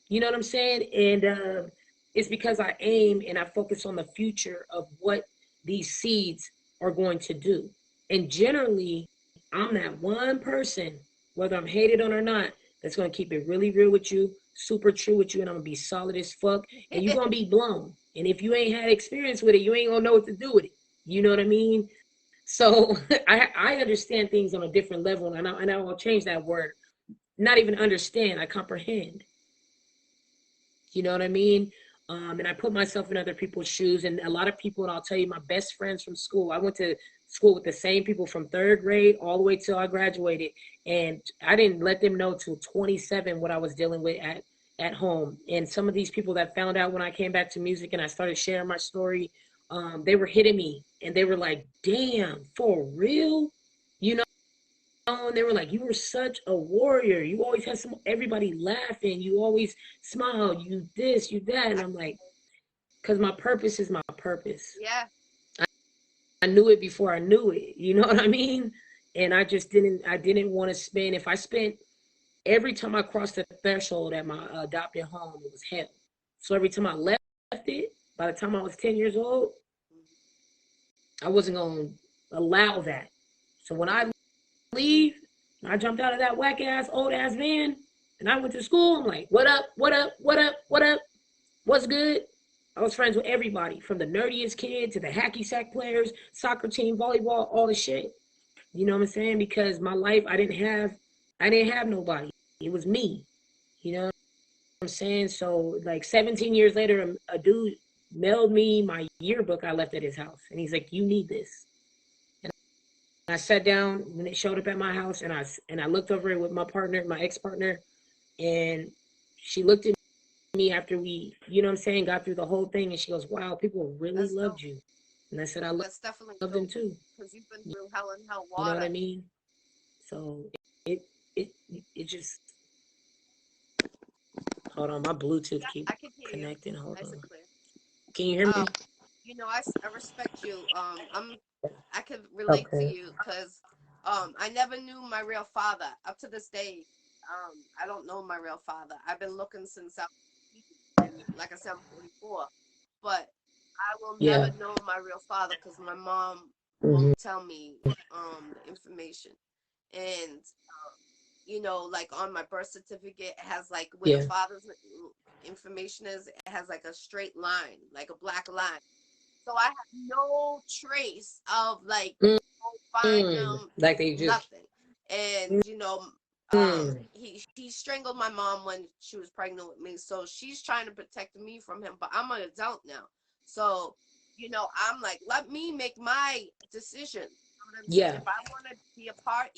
You know what I'm saying? And it's because I aim and I focus on the future of what these seeds are going to do. And generally, I'm that one person, whether I'm hated on or not, that's going to keep it really real with you, super true with you, and I'm going to be solid as fuck. And you're going to be blown. And if you ain't had experience with it, you ain't going to know what to do with it. You know what I mean? So I understand things on a different level, and I will change that word. Not even understand, I comprehend. You know what I mean? And I put myself in other people's shoes. And a lot of people, and I'll tell you, my best friends from school, I went to school with the same people from third grade all the way till I graduated. And I didn't let them know till 27 what I was dealing with at home. And some of these people that found out when I came back to music and I started sharing my story, they were hitting me and they were like, damn, for real? You know? And they were like, "You were such a warrior. You always had everybody laughing. You always smiled. You this, you that." And I, I'm like, "Cause my purpose is my purpose. yeah. I knew it before I knew it. You know what I mean? And I just didn't. I didn't want to spend. If I spent every time I crossed the threshold at my adopted home, it was hell. So every time I left it, by the time I was 10 years old, I wasn't gonna allow that. So when I Mm-hmm. leave. I jumped out of that whack ass old ass van and I went to school. I'm like, what up? What up? What up? What up? What's good? I was friends with everybody from the nerdiest kid to the hacky sack players, soccer team, volleyball, all the shit. You know what I'm saying? Because my life, I didn't have nobody. It was me. You know what I'm saying? So like 17 years later, a dude mailed me my yearbook I left at his house, and he's like, "You need this." I sat down when it showed up at my house, and I looked over it with my partner, my ex partner, and she looked at me after we, you know what I'm saying, got through the whole thing, and she goes, "Wow, people really That's loved dope. you," and I said, "I That's definitely love them dope. too." Because you've been through hell and hell You know what water. I mean? So it it it just hold on, my Bluetooth Yeah, keep I can hear you. connecting. Hold Nice and on, clear. can you hear me? I respect you. I can relate to Okay. you because I never knew my real father. Up to this day, I don't know my real father. I've been looking since I was 18, and like I said, I'm 44. But I will never Yeah. know my real father because my mom Hmm. won't tell me the information. And you know, like on my birth certificate, it has like where the Yeah. father's information is, it has like a straight line, like a black line. So I have no trace of like find them, Like they just. nothing. And you know, Mm, he strangled my mom when she was pregnant with me, so she's trying to protect me from him. But I'm an adult now, so you know, I'm like, let me make my decision. You know what I'm saying? yeah. If I want to be a part,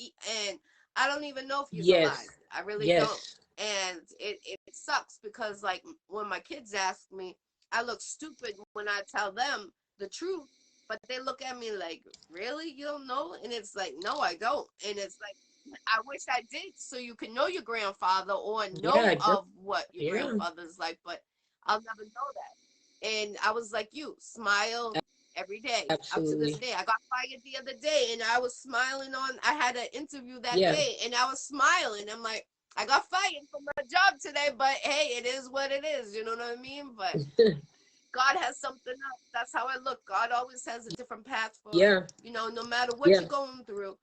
and I don't even know if he's alive. Yes. I really don't. Yes. And it sucks because like when my kids ask me, I look stupid when I tell them the truth, but they look at me like, really? You don't know? And it's like, no, I don't. And it's like, I wish I did so you can know your grandfather or know Yeah. of what your Yeah. grandfather's like, but I'll never know that. And I was like you, smile every day up to this Absolutely. day. I got fired the other day and I was smiling I had an interview that Yeah. day and I was smiling. I'm like, I got fired from my job today, but hey, it is what it is. You know what I mean? But God has something else. That's how I look. God always has a different path for, Yeah. you know, no matter what Yeah. you're going through.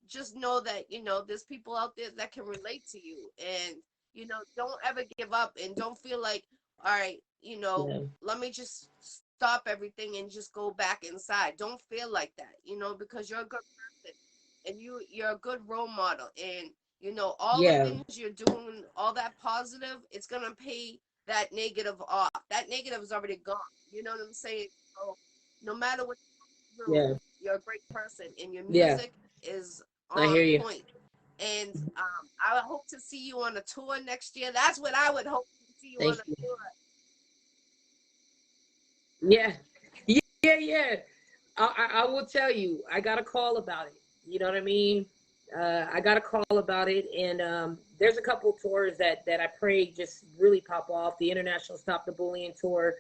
Just know that, you know, there's people out there that can relate to you. And, you know, don't ever give up and don't feel like, all right, you know, Yeah. let me just stop everything and just go back inside. Don't feel like that, you know, because you're a good person and you're a good role model. And, you know, all the Yeah. things you're doing, all that positive, it's gonna pay that negative off. That negative is already gone. You know what I'm saying? So no matter what you do, Yeah. you're a great person, and your Yeah. music is I hear on you. point. And I hope to see you on a tour next year. That's what I would hope to see you on Thank a you. tour. Yeah. Yeah. Yeah. I will tell you, I got a call about it. You know what I mean? I got a call about it, and there's a couple tours that I pray just really pop off. The International Stop the Bullying tour,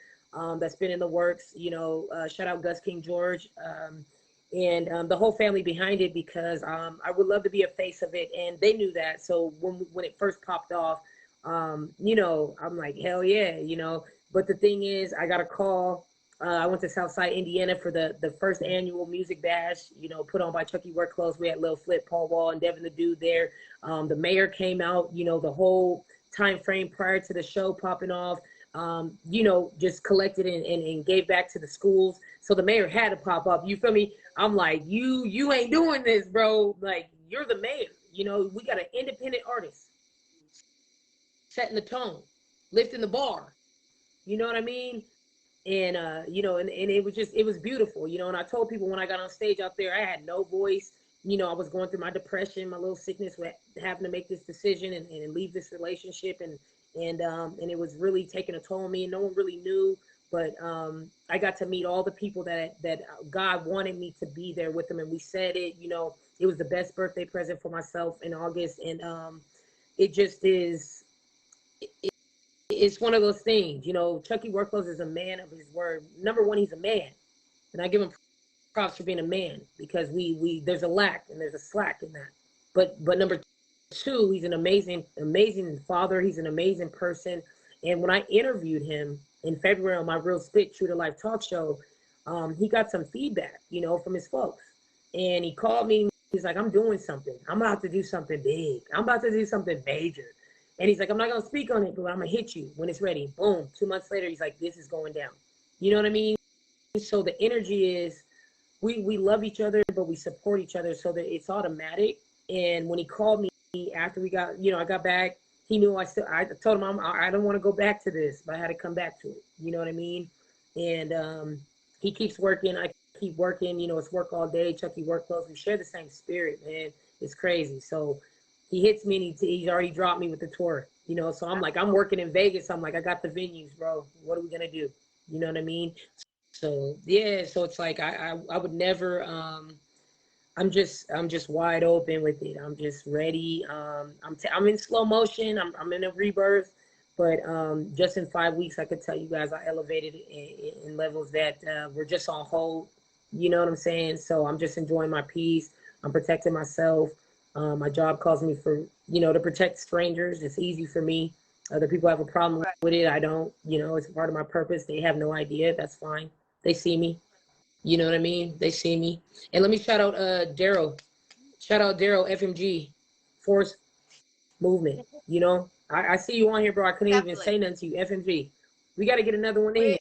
that's been in the works. You know, shout out Gus King George, and the whole family behind it, because I would love to be a face of it, and they knew that. So when it first popped off, you know, I'm like, hell yeah, you know. But the thing is, I got a call. I went to Southside, Indiana for the first annual music bash, you know, put on by Chucky Work Clothes. We had Lil Flip, Paul Wall, and Devin the Dude there. The mayor came out, you know, the whole time frame prior to the show popping off, you know, just collected and gave back to the schools. So the mayor had to pop up. You feel me? I'm like, you ain't doing this, bro. Like, you're the mayor. You know, we got an independent artist setting the tone, lifting the bar. You know what I mean? And you know, and it was just, it was beautiful, you know. And I told people when I got on stage out there, I had no voice. You know, I was going through my depression, my little sickness with having to make this decision and leave this relationship, and it was really taking a toll on me, and no one really knew. But I got to meet all the people that God wanted me to be there with them, and we said it. You know, it was the best birthday present for myself in August, and it just is. It's one of those things, you know. Chucky Workflows is a man of his word. Number one, he's a man, and I give him props for being a man, because we there's a lack and there's a slack in that. But number two, he's an amazing father. He's an amazing person. And when I interviewed him in February on my Real Spit True to Life talk show, he got some feedback, you know, from his folks, and he called me. He's like, I'm doing something. I'm about to do something big. I'm about to do something major. And he's like, I'm not gonna speak on it, but I'm gonna hit you when it's ready. Boom. 2 months later, he's like, this is going down. You know what I mean? So the energy is, we love each other, but we support each other, so that it's automatic. And when he called me after we got, you know, I got back, he knew I told him I don't want to go back to this, but I had to come back to it. You know what I mean? And he keeps working. I keep working. You know, it's work all day. Chucky Work Clothes. We share the same spirit, man. It's crazy. So he hits me, and he's already dropped me with the tour. You know, so I'm like, I'm working in Vegas. I'm like, I got the venues, bro. What are we gonna do? You know what I mean? So yeah, so it's like I would never. I'm just wide open with it. I'm just ready. I'm in slow motion. I'm in a rebirth, but just in 5 weeks, I could tell you guys I elevated in levels that were just on hold. You know what I'm saying? So I'm just enjoying my peace. I'm protecting myself. My job calls me for, you know, to protect strangers. It's easy for me. Other people have a problem Right. with it. I don't. You know, it's part of my purpose. They have no idea. That's fine. They see me. You know what I mean? They see me. And let me shout out Daryl. Shout out Daryl FMG force movement. You know, I see you on here, bro. I couldn't even Definitely. say nothing to you. FMG, we got to get another one in.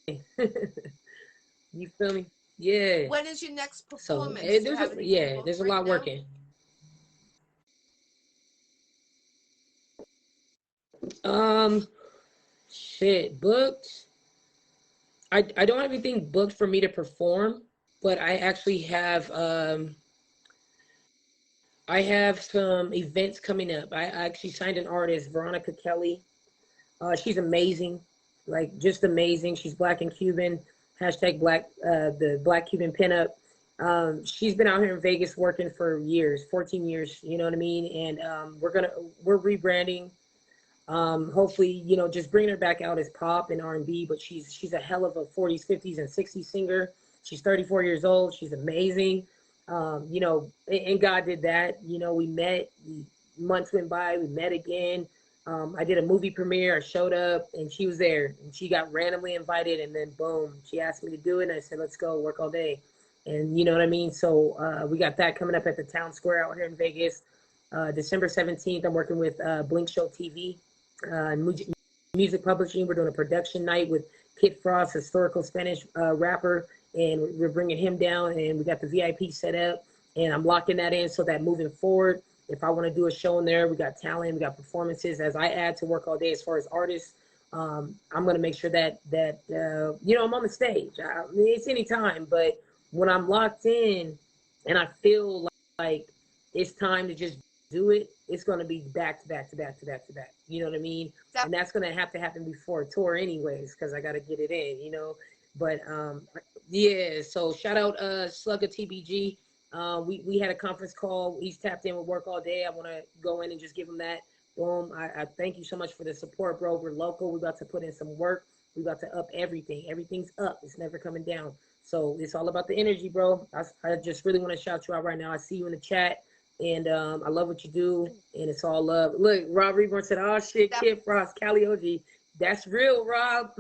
You feel me? Yeah. When is your next So performance? Do you have anything booked there's a right lot now? working. Shit, booked. I don't have anything booked for me to perform, but I have some events coming up. I actually signed an artist, Veronica Kelly. She's amazing, like just amazing. She's Black and Cuban. Hashtag Black, the Black Cuban pinup. She's been out here in Vegas working for years, 14 years. You know what I mean? And we're rebranding. Hopefully, you know, just bringing her back out as pop and R&B. But she's a hell of a 40s, 50s, and 60s singer. She's 34 years old. She's amazing. You know, and God did that. You know, we met. Months went by. We met again. I did a movie premiere. I showed up, and she was there. And she got randomly invited, and then boom, she asked me to do it. And I said, "Let's go work all day." And you know what I mean. So we got that coming up at the Town Square out here in Vegas, December 17th. I'm working with Blink Show TV, music publishing. We're doing a production night with Kid Frost, historical Spanish rapper, and we're bringing him down. And we got the VIP set up, and I'm locking that in so that moving forward, if I want to do a show in there, we got talent, we got performances. As I add to work all day as far as artists, I'm going to make sure that you know, I'm on the stage. Mean, it's any time, but when I'm locked in and I feel like it's time to just do it, it's going to be back to back to back to back to back. You know what I mean? And that's going to have to happen before a tour anyways, because I got to get it in, you know. But yeah, so shout out Slugger TBG. We had a conference call. He's tapped in with work all day. I want to go in and just give him that. Boom. I thank you so much for the support, bro. We're local. We're about to put in some work. We're about to up everything. Everything's up. It's never coming down. So it's all about the energy, bro. I just really want to shout you out right now. I see you in the chat. And I love what you do, and it's all love. Look, Rob Reborn said, "Oh shit, Kid Frost, Cali OG, that's real, Rob.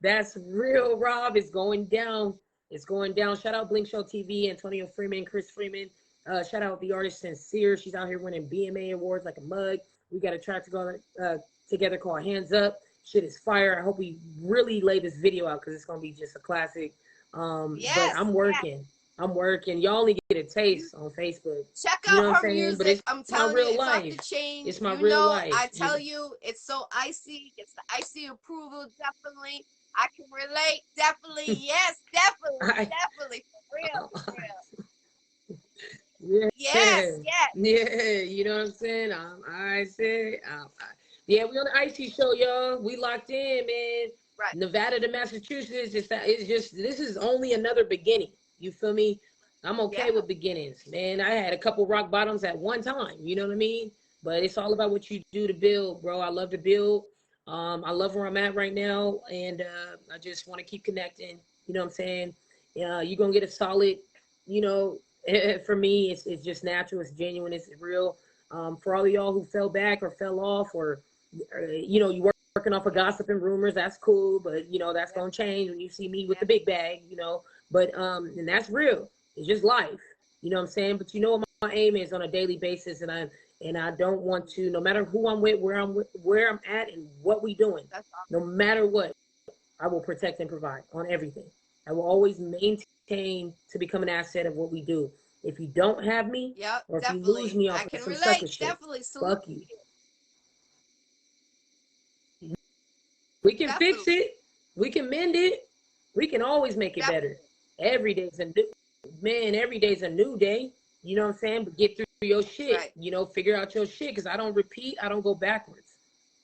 That's real, Rob. It's going down. It's going down." Shout out Blink Show TV, Antonio Freeman, Chris Freeman. Shout out the artist Sincere. She's out here winning BMA awards like a mug. We got a track to go together called Hands Up. Shit is fire. I hope we really lay this video out because it's gonna be just a classic. But I'm working. Yes. I'm working. Y'all only get a taste on Facebook. Check out her music. But I'm telling you, it's off the chain. It's my real life. I tell you, it's so icy. It's the icy approval. Definitely, I can relate. Definitely, yes, definitely, definitely, for real, for real. Yeah. Yes, yes. Yeah, you know what I'm saying? Yeah, we on the Iccy Show, y'all. We locked in, man. Right. Nevada to Massachusetts. It's just this is only another beginning. You feel me? I'm okay with beginnings, man. I had a couple rock bottoms at one time. You know what I mean? But it's all about what you do to build, bro. I love to build. I love where I'm at right now, and I just want to keep connecting. You know what I'm saying? You're gonna get a solid, you know. For me, it's just natural. It's genuine. It's real. For all of y'all who fell back or fell off, or you know, you working off of gossip and rumors, that's cool. But you know, that's gonna change when you see me with the big bag. You know. But and that's real. It's just life. You know what I'm saying? But you know what my aim is on a daily basis, and I don't want to, no matter who I'm with, where I'm at, and what we doing. No matter what, I will protect and provide on everything. I will always maintain to become an asset of what we do. If you don't have me, or if you lose me off of some sucker shit, fuck you. We can fix it. We can mend it. We can always make it better. Every day's a new every day's a new day. You know what I'm saying? But get through your shit. Right. You know, figure out your shit, because I don't repeat, I don't go backwards.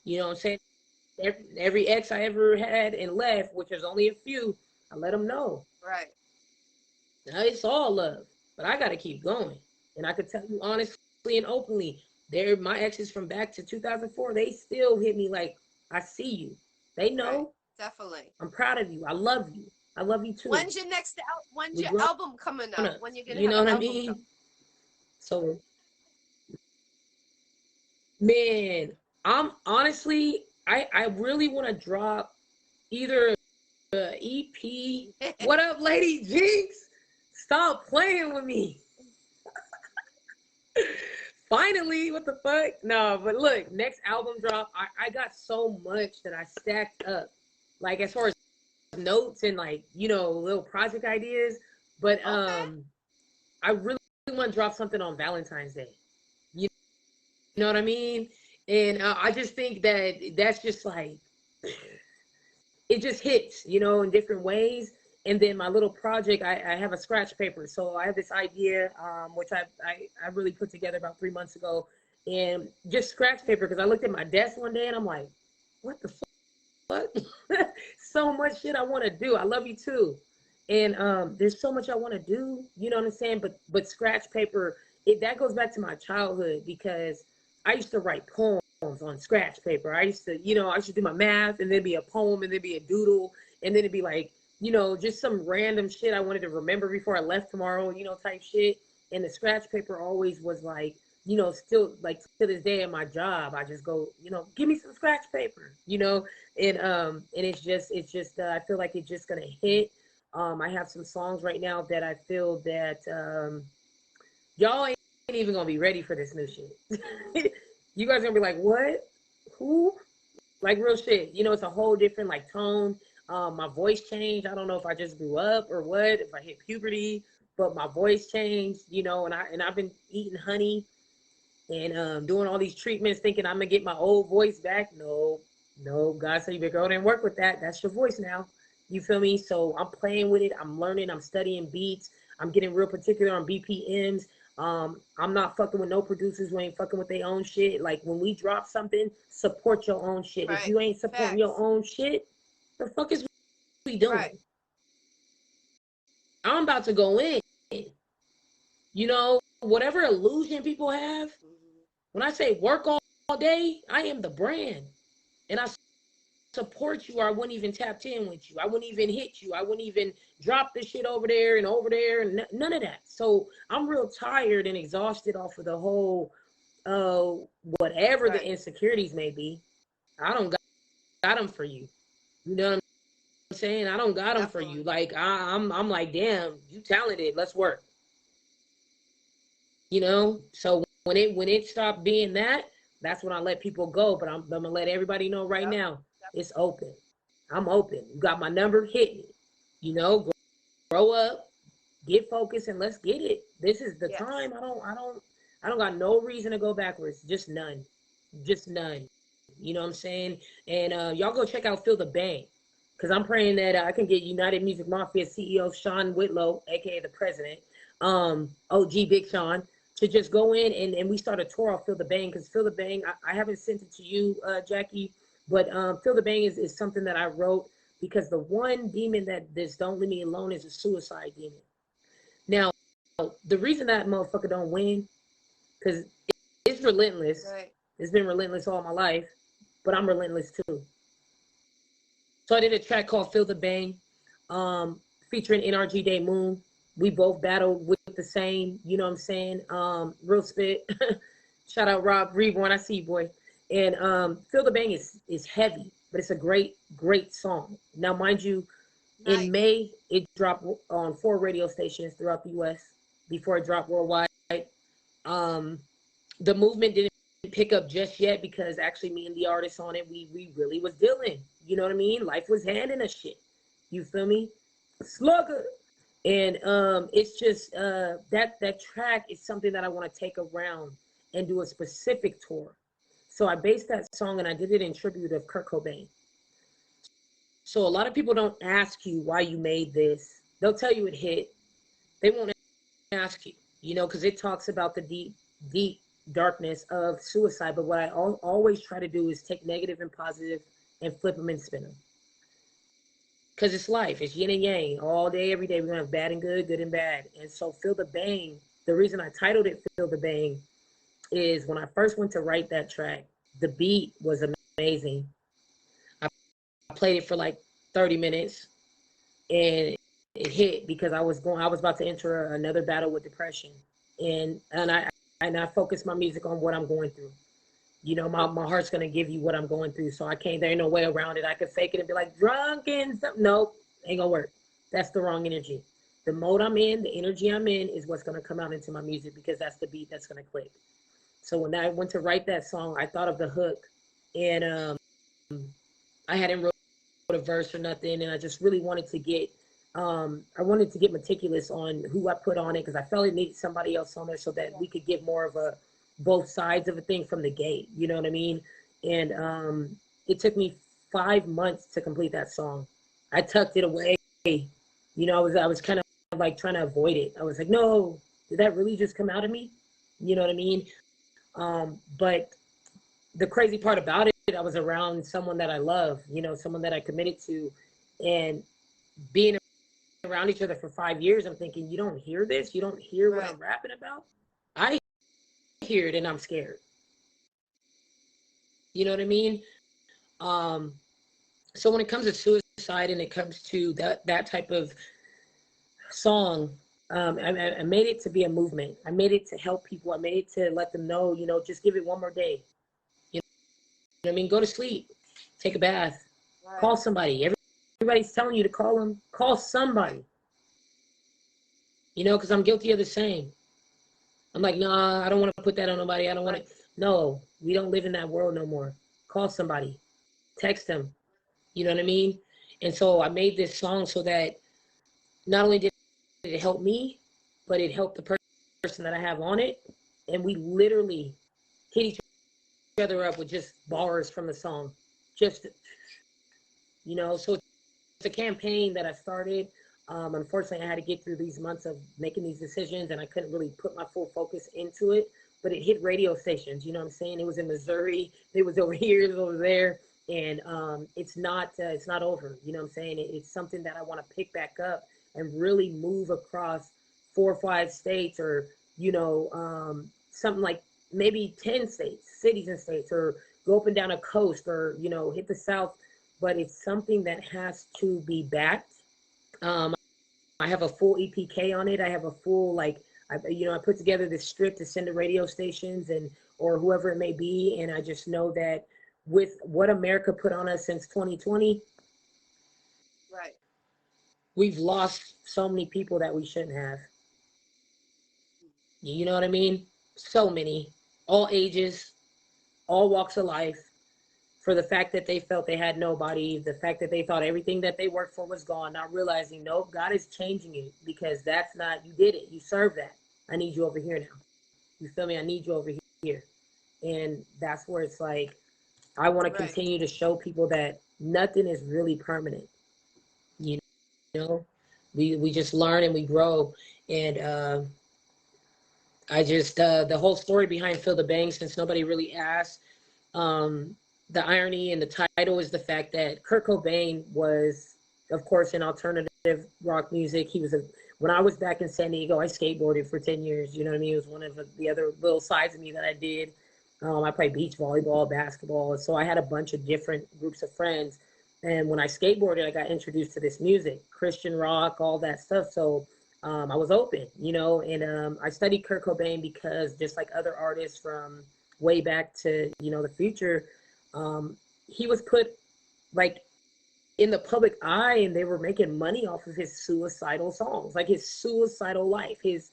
You know what I'm saying? Every ex I ever had and left, which is only a few, I let them know. Right. Now, it's all love, but I gotta keep going. And I could tell you honestly and openly, my exes from back to 2004, they still hit me like, I see you. They know. Right. Definitely. I'm proud of you. I love you. I love you too. When's your album coming out? When you gonna you know have what I mean? So, man, I'm honestly, I really want to drop either an EP. What up, Lady Jinx? Stop playing with me. Finally, what the fuck? No, but look, next album drop, I got so much that I stacked up. Like as far as notes and like, you know, little project ideas. But Okay. I really want to drop something on Valentine's Day. You know what I mean? And I just think that that's just like it just hits, you know, in different ways. And then my little project, I have a scratch paper. So I have this idea, which I really put together about 3 months ago, and just scratch paper because I looked at my desk one day and I'm like, what the fuck? So much shit I want to do. I love you too. And there's so much I want to do, you know what I'm saying? But scratch paper, that goes back to my childhood because I used to write poems on scratch paper. I used to, you know, I used to do my math and there'd be a poem and there'd be a doodle and then it'd be like, you know, just some random shit I wanted to remember before I left tomorrow, you know, type shit. And the scratch paper always was like, you know, still like to this day at my job, I just go, you know, give me some scratch paper, you know, and it's just I feel like it's just gonna hit. I have some songs right now that I feel that y'all ain't even gonna be ready for this new shit. You guys are gonna be like, what? Who? Like real shit. You know, it's a whole different like tone. My voice changed. I don't know if I just grew up or what, if I hit puberty, but my voice changed, you know, and I've been eating honey and doing all these treatments thinking I'm gonna get my old voice back. No, no, God said you better go there and work with that. That's your voice now. You feel me? So I'm playing with it. I'm learning. I'm studying beats. I'm getting real particular on BPMs. I'm not fucking with no producers who ain't fucking with their own shit. Like when we drop something, support your own shit. If Right. you ain't supporting your Facts. own shit, the fuck is we doing? Right. I'm about to go in. You know, whatever illusion people have, Mm-hmm. when I say work all day, I am the brand. And I support you or I wouldn't even tap in with you. I wouldn't even hit you. I wouldn't even drop the shit over there and none of that. So I'm real tired and exhausted off of the whole uh whatever the Right. insecurities may be. I don't got them for you. You know what I'm saying? I don't got them for you. Definitely. Like I'm like, damn, you talented. Let's work. You know. So when it stopped being that, that's when I let people go. But I'm gonna let everybody know right Yep. now, it's open. I'm open. You got my number, hit me. You know, grow up, get focused, and let's get it. This is the Yes. time. I don't got no reason to go backwards. Just none. Just none. You know what I'm saying? And y'all go check out Feel the Bang. Because I'm praying that I can get United Music Mafia CEO Sean Whitlow, aka the president, OG Big Sean, to just go in and we start a tour off Feel the Bang. Because Feel the Bang, I haven't sent it to you, Jackie, but Feel the Bang is something that I wrote because the one demon that this don't leave me alone is a suicide demon. Now, the reason that motherfucker don't win, because it's relentless. Right. It's been relentless all my life, but I'm relentless too. So I did a track called Feel the Bang, featuring NRG Day Moon. We both battled with the same, you know what I'm saying? Real spit. Shout out Rob Reborn. I see you, boy. And Feel the Bang is heavy, but it's a great, great song. Now, mind you, in Nice. May, it dropped on 4 radio stations throughout the US before it dropped worldwide. Um, the movement didn't pick up just yet because actually me and the artist on it, we really was dealing. You know what I mean? Life was handing us shit. You feel me? Slugger. And it's just that track is something that I want to take around and do a specific tour. So I based that song and I did it in tribute of Kurt Cobain. So a lot of people don't ask you why you made this. They'll tell you it hit. They won't ask you, you know, because it talks about the deep, deep darkness of suicide. But what I always try to do is take negative and positive and flip them and spin them. Because it's life. It's yin and yang. All day, every day, we're going to have bad and good, good and bad. And so Feel the Bang, the reason I titled it Feel the Bang is when I first went to write that track, the beat was amazing. I played it for like 30 minutes and it hit because I was about to enter another battle with depression. And I focused my music on what I'm going through. You know, my heart's gonna give you what I'm going through. So I can't, there ain't no way around it. I could fake it and be like drunk and something. Nope, ain't gonna work. That's the wrong energy. The mode I'm in, the energy I'm in is what's gonna come out into my music because that's the beat that's gonna click. So when I went to write that song, I thought of the hook, and I hadn't wrote a verse or nothing, and I just really wanted to get I wanted to get meticulous on who I put on it because I felt it needed somebody else on there so that we could get more of a both sides of a thing from the gate. You know what I mean? And it took me 5 months to complete that song. I tucked it away. You know, I was kind of like trying to avoid it. I was like, no, did that really just come out of me? You know what I mean? But the crazy part about it, I was around someone that I love, you know, someone that I committed to, and being around each other for 5 years, I'm thinking, you don't hear this? You don't hear what I'm rapping about? I hear it and I'm scared. You know what I mean? Um, so when it comes to suicide and it comes to that type of song, I made it to be a movement. I made it to help people. I made it to let them know, you know, just give it one more day. You know what I mean? Go to sleep, take a bath, call somebody. Everybody's telling you to call them. Call somebody. You know, because I'm guilty of the same. I'm like, nah, I don't want to put that on nobody. I don't want to. No, we don't live in that world no more. Call somebody, text them. You know what I mean? And so I made this song so that not only did it help me, but it helped the person that I have on it. And we literally hit each other up with just bars from the song. Just, you know, so it's a campaign that I started. Unfortunately, I had to get through these months of making these decisions, and I couldn't really put my full focus into it. But it hit radio stations. You know what I'm saying? It was in Missouri. It was over here. It was over there. And it's not over. You know what I'm saying? It's something that I want to pick back up and really move across 4 or 5 states, or something like maybe 10 states, cities and states, or go up and down a coast, or hit the South. But it's something that has to be backed. Um, I have a full EPK on it. I have a full I put together this script to send to radio stations and or whoever it may be, and I just know that with what America put on us since 2020, Right. we've lost so many people that we shouldn't have. You know what I mean? So many, all ages, all walks of life, for the fact that they felt they had nobody, the fact that they thought everything that they worked for was gone, not realizing, nope, God is changing it, because that's not, you did it, you served that. I need you over here now. You feel me? I need you over here. And that's where it's like, I want to continue to show people that nothing is really permanent. You know, we just learn and we grow. And I just, the whole story behind Feel the Bang, since nobody really asked, um, the irony in the title is the fact that Kurt Cobain was, of course, in alternative rock music. He was when I was back in San Diego, I skateboarded for 10 years. You know what I mean? It was one of the other little sides of me that I did. I played beach volleyball, basketball. So I had a bunch of different groups of friends. And when I skateboarded, I got introduced to this music, Christian rock, all that stuff. So I was open, and I studied Kurt Cobain because just like other artists from way back to the future, he was put like in the public eye, and they were making money off of his suicidal songs, like his suicidal life, his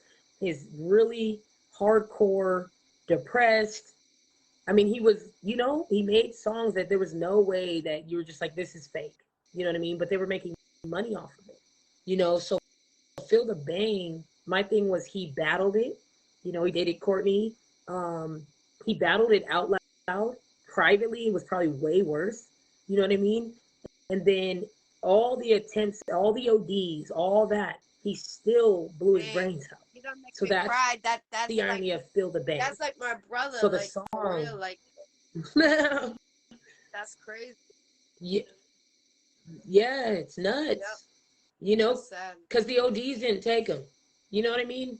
really hardcore depressed. I mean, he was, he made songs that there was no way that you were just like, this is fake. You know what I mean? But they were making money off of it. So Feel the Bang, my thing was he battled it. He dated Courtney. He battled it out loud. Privately, it was probably way worse. You know what I mean? And then all the attempts, all the ODs, all that, he still blew his brains out. You don't make So me that's cry. That's the irony like, of Feel the Bang. that's like my brother. So the like song, for real, like that's crazy. yeah, yeah, it's nuts. Yep. That's sad. Because the ODs didn't take him. You know what I mean?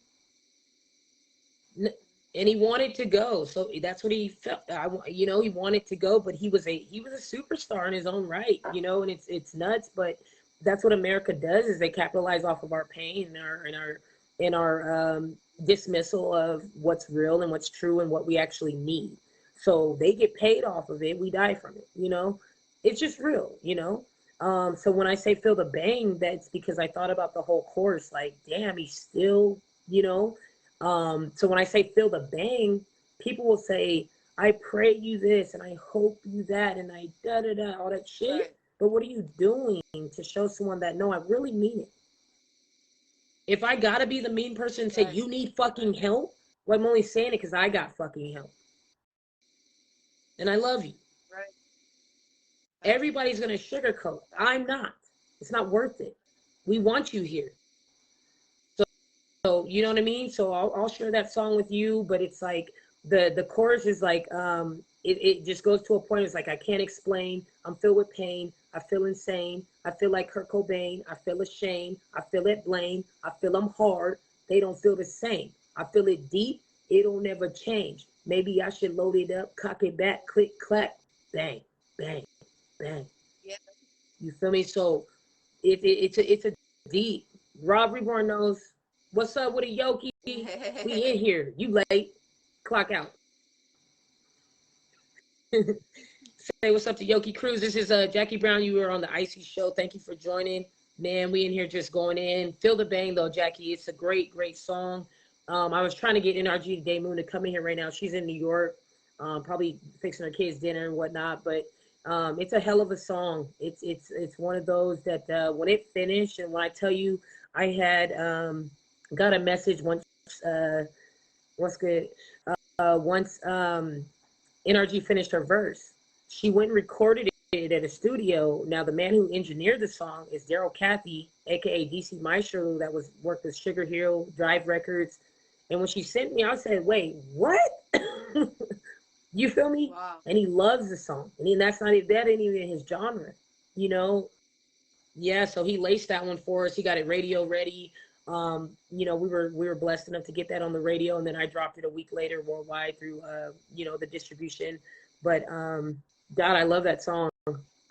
And he wanted to go, so that's what he felt. He wanted to go, but he was a superstar in his own right. And it's nuts, but that's what America does, is they capitalize off of our pain and our dismissal of what's real and what's true and what we actually need. So they get paid off of it. We die from it. It's just real. So when I say Feel the Bang, that's because I thought about the whole course. Like, damn, he's still. So when I say Feel the Bang, people will say, I pray you this and I hope you that and I da da da, all that shit. Right. But what are you doing to show someone that, no, I really mean it? If I gotta be the mean person and say, Right. you need fucking help, well, I'm only saying it because I got fucking help. And I love you. Right. Everybody's gonna sugarcoat. I'm not. It's not worth it. We want you here. So you know what I mean? So I'll share that song with you, but it's like the chorus is like it just goes to a point. It's like I can't explain. I'm filled with pain. I feel insane. I feel like Kurt Cobain. I feel ashamed. I feel it blame. I feel I'm hard. They don't feel the same. I feel it deep. It'll never change. Maybe I should load it up, cock it back, click, clack, bang, bang, bang. Yeah. You feel me? So it's a deep. Rob Reborn knows what's up with a Yoki. We in here. You late? Clock out. Say what's up to Yoki Cruz. This is Jackie Brown. You were on the Iccy Show. Thank you for joining. Man, we in here just going in. Feel the bang though, Jackie. It's a great, great song. I was trying to get NRG Day Moon to come in here right now. She's in New York, probably fixing her kids dinner and whatnot. But it's a hell of a song. It's one of those that when it finished, and when I tell you, I had got a message once. What's good? Once NRG finished her verse, she went and recorded it at a studio. Now the man who engineered the song is Daryl Cathy, aka DC Maestro, that was worked with Sugar Hill, Drive Records. And when she sent me, I said, "Wait, what?" You feel me? Wow. And he loves the song, and that's not that ain't even his genre, you know. Yeah, so he laced that one for us. He got it radio ready. We were blessed enough to get that on the radio, and then I dropped it a week later worldwide through the distribution. But God, I love that song.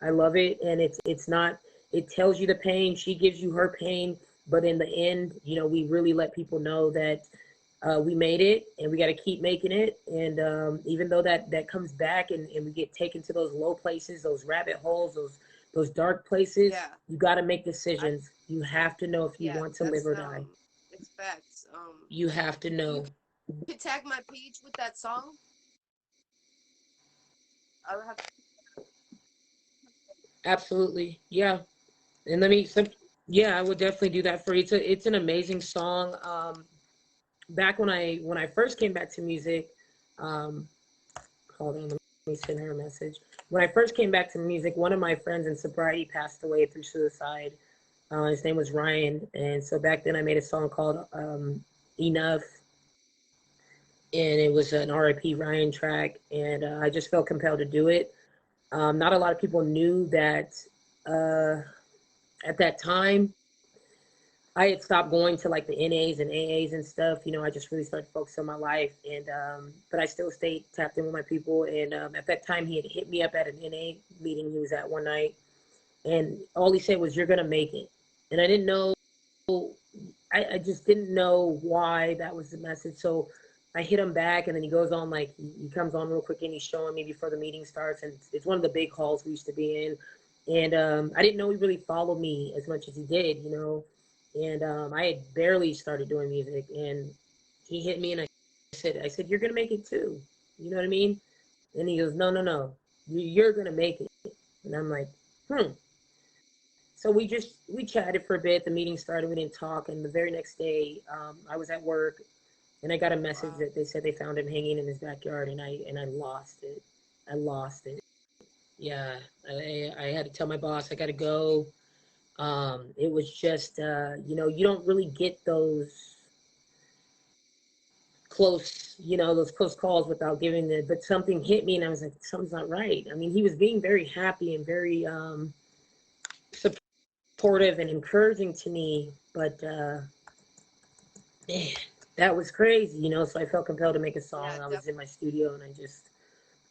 I love it, and it's not. It tells you the pain. She gives you her pain, but in the end, we really let people know that we made it, and we got to keep making it. And even though that comes back, and we get taken to those low places, those rabbit holes, those dark places, Yeah. you got to make decisions. You have to know if you want to live or die. It's facts. You have to know. You could tag my page with that song. I would have. Absolutely, yeah. And yeah, I would definitely do that for you. It's an amazing song. Back when I first came back to music, um, hold on, let me send her a message. When I first came back to music, one of my friends in sobriety passed away through suicide. His name was Ryan, and so back then I made a song called "Enough," and it was an R.I.P. Ryan track, and I just felt compelled to do it. Not a lot of people knew that at that time I had stopped going to like the NAs and AAs and stuff. I just really started focusing on my life, and but I still stayed tapped in with my people. And at that time, he had hit me up at an NA meeting he was at one night, and all he said was, "You're gonna make it." And I didn't know. I just didn't know why that was the message. So I hit him back, and then he goes on like he comes on real quick, and he's showing me before the meeting starts, and it's one of the big halls we used to be in. And I didn't know he really followed me as much as he did. And I had barely started doing music, and he hit me, and I said, "You're gonna make it too." You know what I mean? And he goes, "No, no, no, you're gonna make it." And I'm like, "Hmm." So we chatted for a bit. The meeting started. We didn't talk, and the very next day, I was at work, and I got a message that they said they found him hanging in his backyard, and I lost it. I lost it. Yeah, I had to tell my boss I got to go. It was just, you don't really get those close calls without giving it. But something hit me, and I was like, something's not right. I mean, he was being very happy and very supportive and encouraging to me, but man, that was crazy. So I felt compelled to make a song. Yeah, I was in my studio, and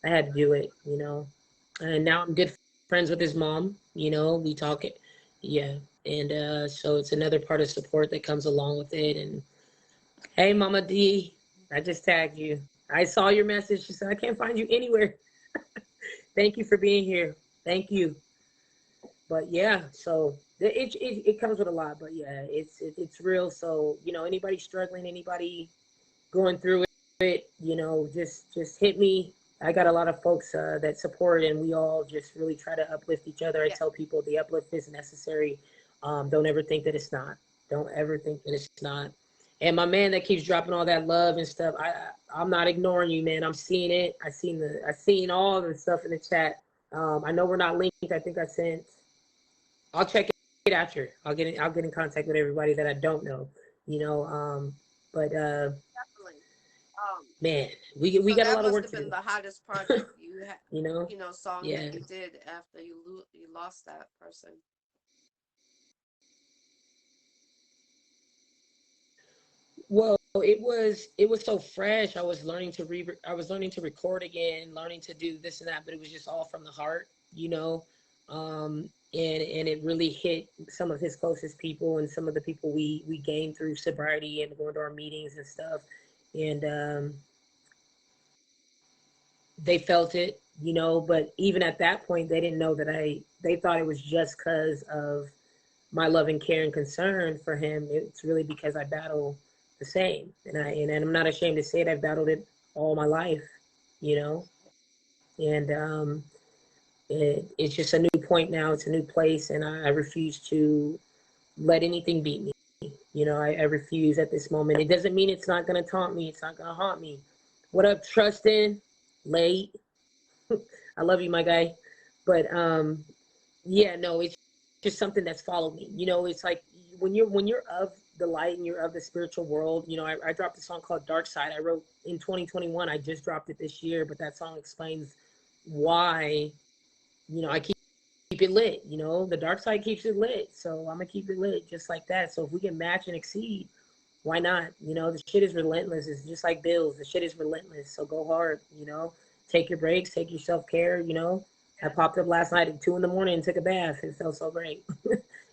I had to do it. And now I'm good friends with his mom. We talk it, yeah. And so it's another part of support that comes along with it. And hey, Mama D, I just tagged you. I saw your message. She said, "I can't find you anywhere." Thank you for being here. Thank you. But yeah, so it comes with a lot. But yeah, it's real. So anybody struggling, anybody going through it, you know, just hit me. I got a lot of folks that support, and we all just really try to uplift each other. I tell people the uplift is necessary. Don't ever think that it's not. Don't ever think that it's not. And my man that keeps dropping all that love and stuff, I'm not ignoring you, man. I'm seeing it. I seen all the stuff in the chat. I know we're not linked. I think I sent. I'll check it after. I'll get in contact with everybody that I don't know. You know, but Definitely. man, we So got a that lot of must work have to been do. the hottest project you had, You know, song yeah. that you did after you lost that person. Well, it was so fresh. I was learning to record again, learning to do this and that, but it was just all from the heart, you know. And it really hit some of his closest people and some of the people we gained through sobriety and going to our meetings and stuff. And they felt it, you know, but even at that point they didn't know that they thought it was just because of my love and care and concern for him. It's really because I battle the same, and I'm not ashamed to say it. I've battled it all my life, you know, and it's just a new point now. It's a new place, and I refuse to let anything beat me. You know, I refuse at this moment. It doesn't mean it's not gonna taunt me. It's not gonna haunt me. What up, Trustin? Late. I love you, my guy. But yeah, no, it's just something that's followed me. You know, it's like when you're of the light and you're of the spiritual world. You know, I dropped a song called Dark Side. I wrote in 2021. I just dropped it this year, but that song explains why, you know, I keep it lit. You know, the dark side keeps it lit, so I'm gonna keep it lit just like that. So if we can match and exceed, why not? You know, the shit is relentless. It's just like bills. The shit is relentless. So go hard. You know, take your breaks, take your self care. You know, I popped up last night at 2 in the morning and took a bath. It felt so great.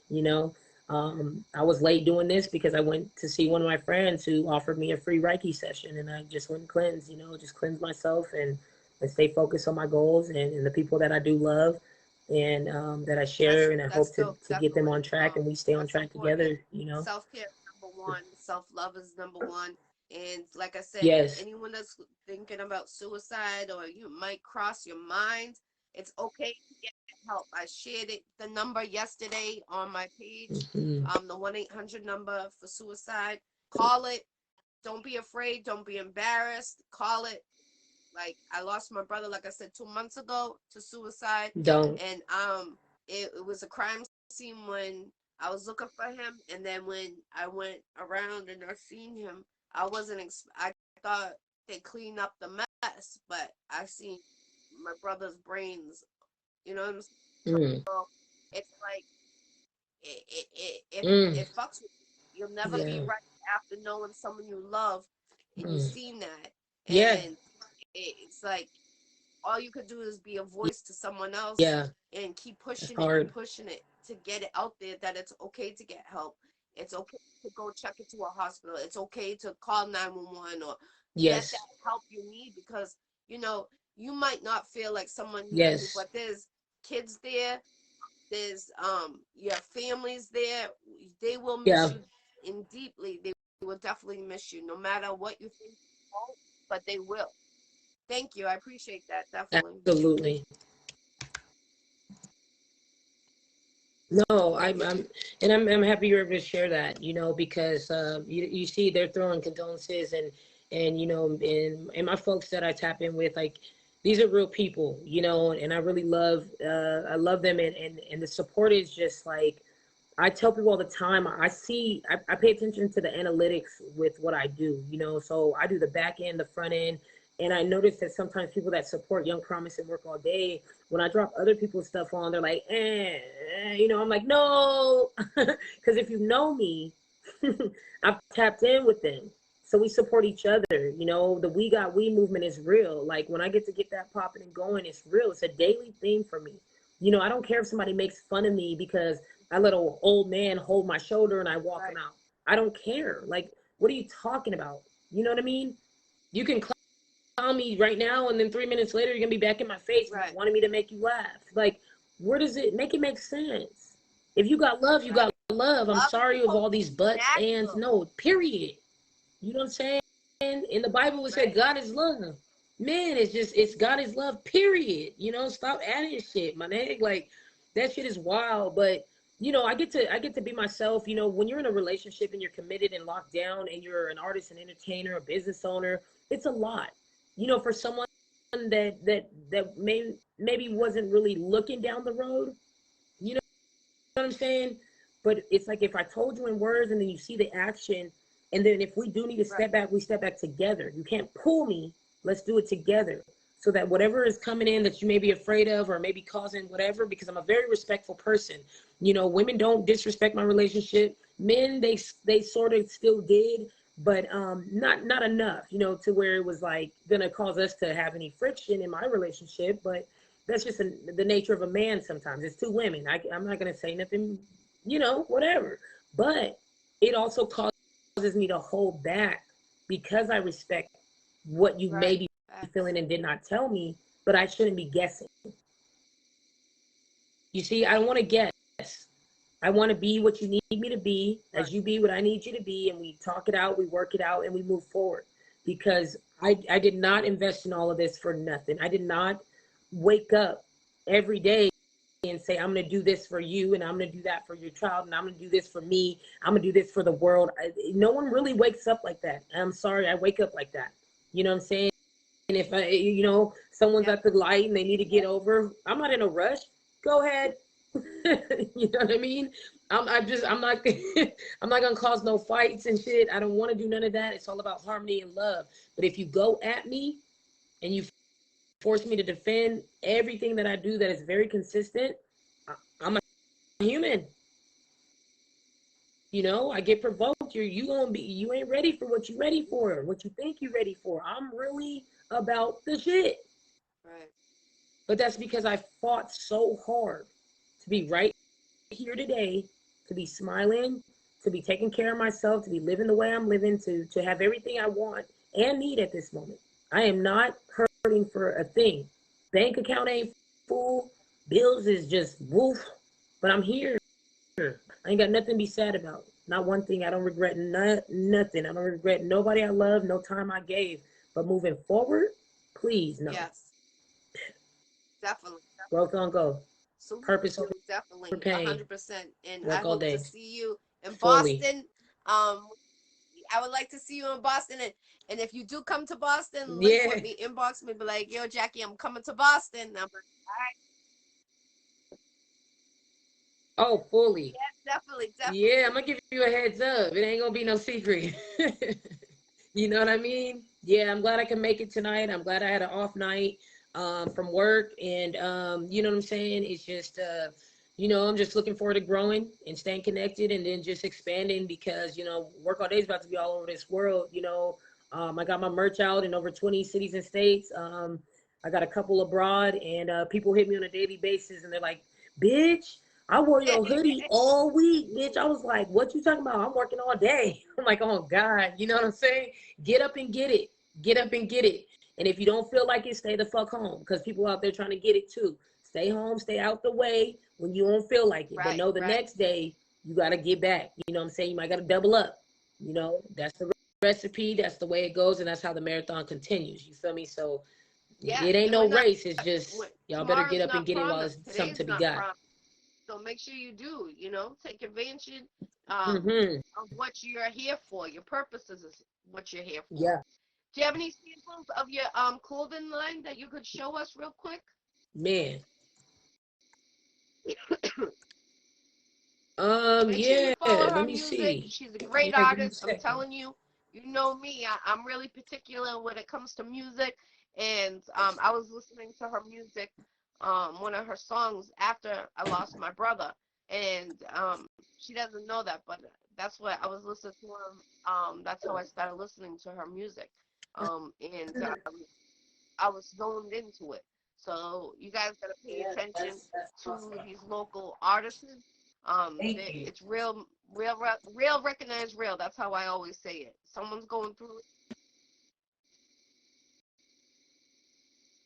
You know, I was late doing this because I went to see one of my friends who offered me a free Reiki session, and I just went and cleanse. You know, just cleanse myself and stay focused on my goals and the people that I do love and that I share, and I That's hope dope, to get them on definitely. track and we stay on That's track important. together. You know. Self-care is number one. Self-love is number one. And like I said, Yes. anyone that's thinking about suicide or you might cross your mind, it's okay to get help. I shared the number yesterday on my page, Mm-hmm. the 1-800 number for suicide. Call it. Don't be afraid. Don't be embarrassed. Call it. Like I lost my brother, like I said, 2 months ago to suicide, Don't. and it was a crime scene when I was looking for him, and then when I went around and I seen him, I wasn't. I thought they cleaned up the mess, but I seen my brother's brains. You know what I'm saying? Mm. So it's like Mm. it fucks with you. You'll never be Yeah. right after knowing someone you love, and you Mm. seen that, Yeah. and it's like all you could do is be a voice to someone else Yeah. and keep It's pushing it and hard. pushing it to get it out there that it's okay to get help. It's okay to go check into a hospital. It's okay to call 911 or get that Yes. help you need because, you know, you might not feel like someone needs you, Yes. but there's kids there, there's your families there. They will miss Yeah. you in deeply. They will definitely miss you no matter what you think, but they will. Thank you. I appreciate that definitely. Absolutely. No, I'm happy you're able to share that, you know, because you see they're throwing condolences and you know and my folks that I tap in with, like, these are real people, you know, and I love them, and the support is just like, I tell people all the time, I pay attention to the analytics with what I do, you know. So I do the back end, the front end, and I notice that sometimes people that support Young Promise and Work All Day, when I drop other people's stuff on, they're like, you know. I'm like, no, because if you know me, I've tapped in with them. So we support each other, you know. The We Got We movement is real. Like when I get to get that popping and going, it's real. It's a daily thing for me. You know, I don't care if somebody makes fun of me because I let an old man hold my shoulder and I walk him Right. out. I don't care. Like, what are you talking about? You know what I mean? You can clown me right now, and then 3 minutes later, you're gonna be back in my face Right. wanting me to make you laugh. Like, where does it make sense? If you got love, you got Right. love. I'm Love is sorry of supposed all to these be buts, ands. natural. No, period. You know what I'm saying? In the Bible, it said God is love. Man, it's God is love, period. You know, stop adding shit, my nigga. Like, that shit is wild. But, you know, I get to be myself. You know, when you're in a relationship and you're committed and locked down and you're an artist, an entertainer, a business owner, it's a lot. You know, for someone that maybe wasn't really looking down the road, you know what I'm saying? But it's like, if I told you in words and then you see the action, and then if we do need to step back, we step back together. You can't pull me. Let's do it together. So that whatever is coming in that you may be afraid of or maybe causing whatever, because I'm a very respectful person. You know, women don't disrespect my relationship. Men, they sort of still did, but not enough, you know, to where it was like gonna cause us to have any friction in my relationship. But that's just the nature of a man. Sometimes it's two women. I'm not gonna say nothing, you know, whatever. But it also causes me to hold back because I respect what you may be feeling and did not tell me, but I shouldn't be guessing. You see, I don't want to guess. I want to be what you need me to be, as you be what I need you to be, and we talk it out, we work it out, and we move forward. Because I did not invest in all of this for nothing. I did not wake up every day and say, I'm going to do this for you, and I'm going to do that for your child, and I'm going to do this for me. I'm going to do this for the world. No one really wakes up like that. I'm sorry, I wake up like that. You know what I'm saying? And if you know, someone's at the light and they need to get over, I'm not in a rush. Go ahead. You know what I mean? I'm not I'm not gonna cause no fights and shit. I don't want to do none of that. It's all about harmony and love. But if you go at me and you force me to defend everything that I do that is very consistent, I'm a human. You know, I get provoked. You ain't ready for what you ready for, what you think you ready for. I'm really about the shit. Right. But that's because I fought so hard to be right here today, to be smiling, to be taking care of myself, to be living the way I'm living, to have everything I want and need at this moment. I am not hurting for a thing. Bank account ain't full. Bills is just woof. But I'm here. I ain't got nothing to be sad about. Not one thing. I don't regret nothing. I don't regret nobody I love, no time I gave. But moving forward, please, no. Yes. Definitely. Growth on go. So Purpose over definitely, pain. 100%. And Work I all hope day. to see you in Fully. Boston. I would like to see you in Boston, and if you do come to Boston, link Yeah. with me, inbox me, be like, yo, Jackie, I'm coming to Boston. And I'm like, all right. Oh, fully. Yeah, definitely. Yeah, I'm gonna give you a heads up. It ain't gonna be no secret. You know what I mean? Yeah, I'm glad I can make it tonight. I'm glad I had an off night from work, and you know what I'm saying? It's just you know, I'm just looking forward to growing and staying connected, and then just expanding, because you know, Work All Day is about to be all over this world. You know, I got my merch out in over 20 cities and states. I got a couple abroad, and people hit me on a daily basis, and they're like, "Bitch, I wore your hoodie all week, bitch." I was like, "What you talking about? I'm working all day." I'm like, "Oh God," you know what I'm saying? Get up and get it. Get up and get it. And if you don't feel like it, stay the fuck home, because people out there trying to get it too. Stay home, stay out the way when you don't feel like it. But know the next day you got to get back. You know what I'm saying? You might got to double up. You know, that's the recipe. That's the way it goes. And that's how the marathon continues. You feel me? So it ain't no race. It's just y'all better get up and get it while it's something to be got. So make sure you do, you know, take advantage Mm-hmm. of what you're here for. Your purpose is what you're here for. Yeah. Do you have any samples of your clothing line that you could show us real quick? Man. Make sure you Yeah, follow her let me music. see. She's a great Yeah, give me a artist. I'm second. telling you, you know me. I'm really particular when it comes to music. And I was listening to her music, one of her songs after I lost my brother. And she doesn't know that, but that's what I was listening to her. That's how I started listening to her music. And I was zoned into it. So you guys gotta pay attention to these local artists. It's real recognized real. That's how I always say it. Someone's going through it.